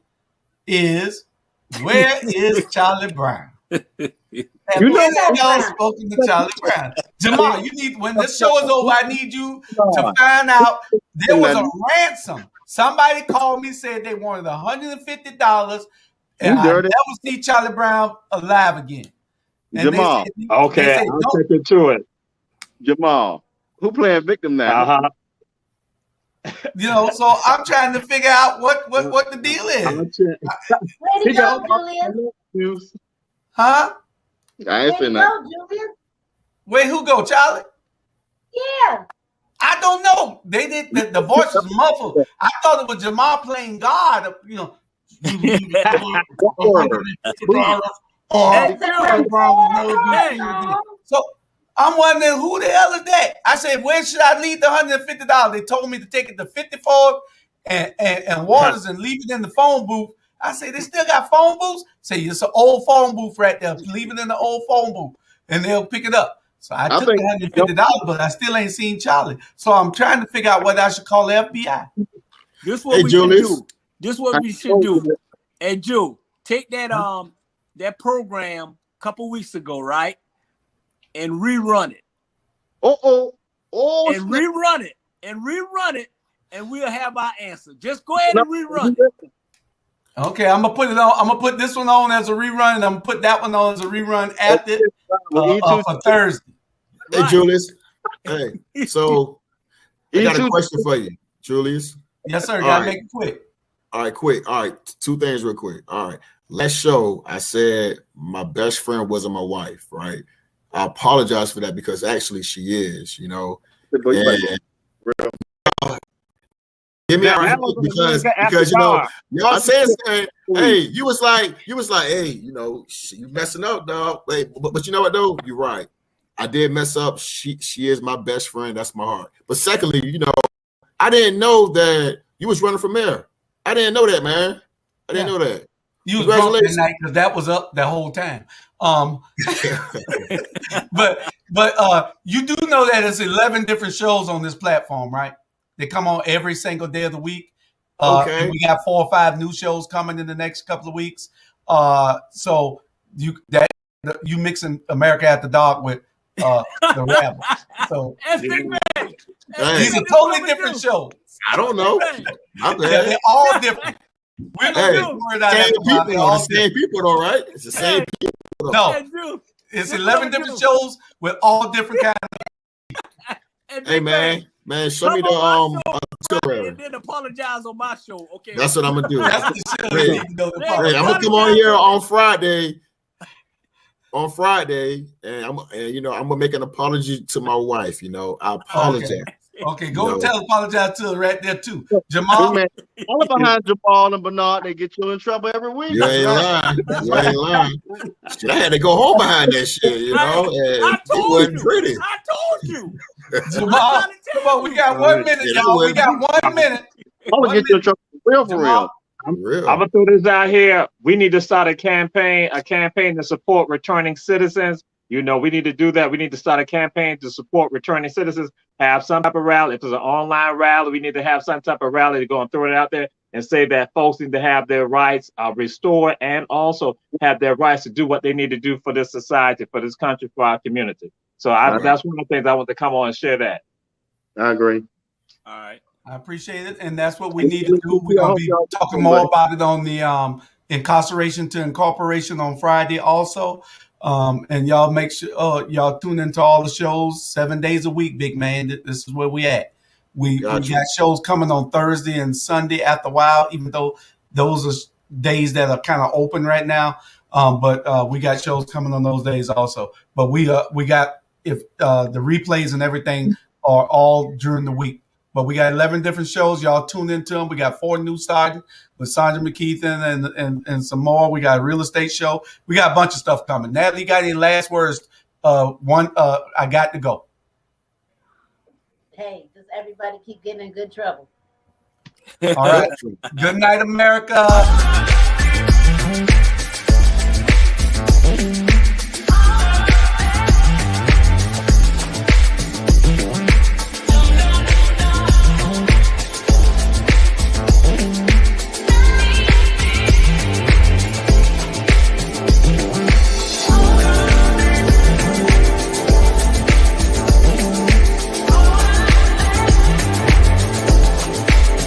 Speaker 2: is where is Charlie Brown? And when have y'all spoken to Charlie Brown? Jamal, you need when this show is over, I need you to find out there was a ransom. Somebody called me, said they wanted $150, and I never see Charlie Brown alive again. And
Speaker 4: Jamal,
Speaker 6: I'll take it to it.
Speaker 4: Jamal, who playing victim now?
Speaker 2: You know, so I'm trying to figure out what the deal is.
Speaker 1: Way to go, Julius.
Speaker 2: Huh?
Speaker 4: I ain't saying that.
Speaker 1: Julius.
Speaker 2: Wait, who go, Charlie?
Speaker 1: Yeah.
Speaker 2: I don't know. They did the voice was muffled. I thought it was Jamal playing God. You know. So I'm wondering who the hell is that? I said, where should I leave the $150? They told me to take it to 54 and Waters and leave it in the phone booth. I say, they still got phone booths? Say, it's an old phone booth right there. Leave it in the old phone booth and they'll pick it up. So I took the $150, but I still ain't seen Charlie. So I'm trying to figure out whether I should call the FBI.
Speaker 3: This is what we should do. This is what we should do. Hey, Joe, take that program a couple weeks ago, right? And rerun it. and rerun it, and we'll have our answer. Just go ahead and rerun it.
Speaker 2: Okay, I'm gonna put it on. I'm gonna put this one on as a rerun, and I'm gonna put that one on as a rerun after for Thursday.
Speaker 5: Hey, Julius. Hey, so I got a question for you, Julius.
Speaker 2: Yes, sir. Gotta make it quick.
Speaker 5: All right, quick. All right, two things real quick. All right. Last show, I said my best friend wasn't my wife, right? I apologize for that because actually she is, you know. And, give me right because you know, y'all saying, hey, you was like, hey, you know, you messing up, dog. But you know what though? You're right. I did mess up. She is my best friend. That's my heart. But secondly, you know, I didn't know that you was running for mayor. I didn't know that, man. I didn't know that.
Speaker 2: You was broke that night because that was up the whole time. But you do know that there's 11 different shows on this platform, right? They come on every single day of the week. And we got 4 or 5 new shows coming in the next couple of weeks. So you mixing America After Dark with the Rabble. So these are totally different shows.
Speaker 5: I don't know.
Speaker 2: Yeah, they're all different. We're the
Speaker 5: same people, though, right? It's the same people.
Speaker 2: No, it's 11 different shows with all different kinds of.
Speaker 5: Hey, man, show me the
Speaker 3: and then apologize on my show. Okay,
Speaker 5: that's what I'm gonna do.
Speaker 2: Hey,
Speaker 5: I'm gonna come on here on Friday. And I'm gonna make an apology to my wife. You know, I apologize.
Speaker 2: Okay, go apologize to her right there too. Jamal,
Speaker 4: all behind Jamal and Bernard, they get you in trouble every week.
Speaker 5: You ain't lying. Shit, I had to go home behind that shit, you know.
Speaker 3: I told you.
Speaker 2: Jamal, come on, we got 1 minute, y'all. We got 1 minute.
Speaker 4: I'm gonna get you in trouble for real.
Speaker 6: I'm gonna throw this out here. We need to start a campaign to support returning citizens. You know, we need to do that. We need to start a campaign to support returning citizens, have some type of rally. If it's an online rally, we need to have some type of rally to go and throw it out there and say that folks need to have their rights restored and also have their rights to do what they need to do for this society, for this country, for our community. So that's one of the things I want to come on and share that.
Speaker 4: I agree.
Speaker 3: All right.
Speaker 2: I appreciate it. And that's what we need to do. We're going to be talking more about it on the incarceration to incorporation on Friday also. And y'all make sure y'all tune into all the shows 7 days a week, big man. This is where we at. We got shows coming on Thursday and Sunday after a while, even though those are days that are kind of open right now. But we got shows coming on those days also. But we got the replays and everything are all during the week. But we got 11 different shows. Y'all tune into them. We got 4 new starting with Sandra McKeithen and some more. We got a real estate show. We got a bunch of stuff coming. Natalie, got any last words? I got to go.
Speaker 1: Hey, just everybody keep getting in good trouble.
Speaker 2: All right. Good night, America.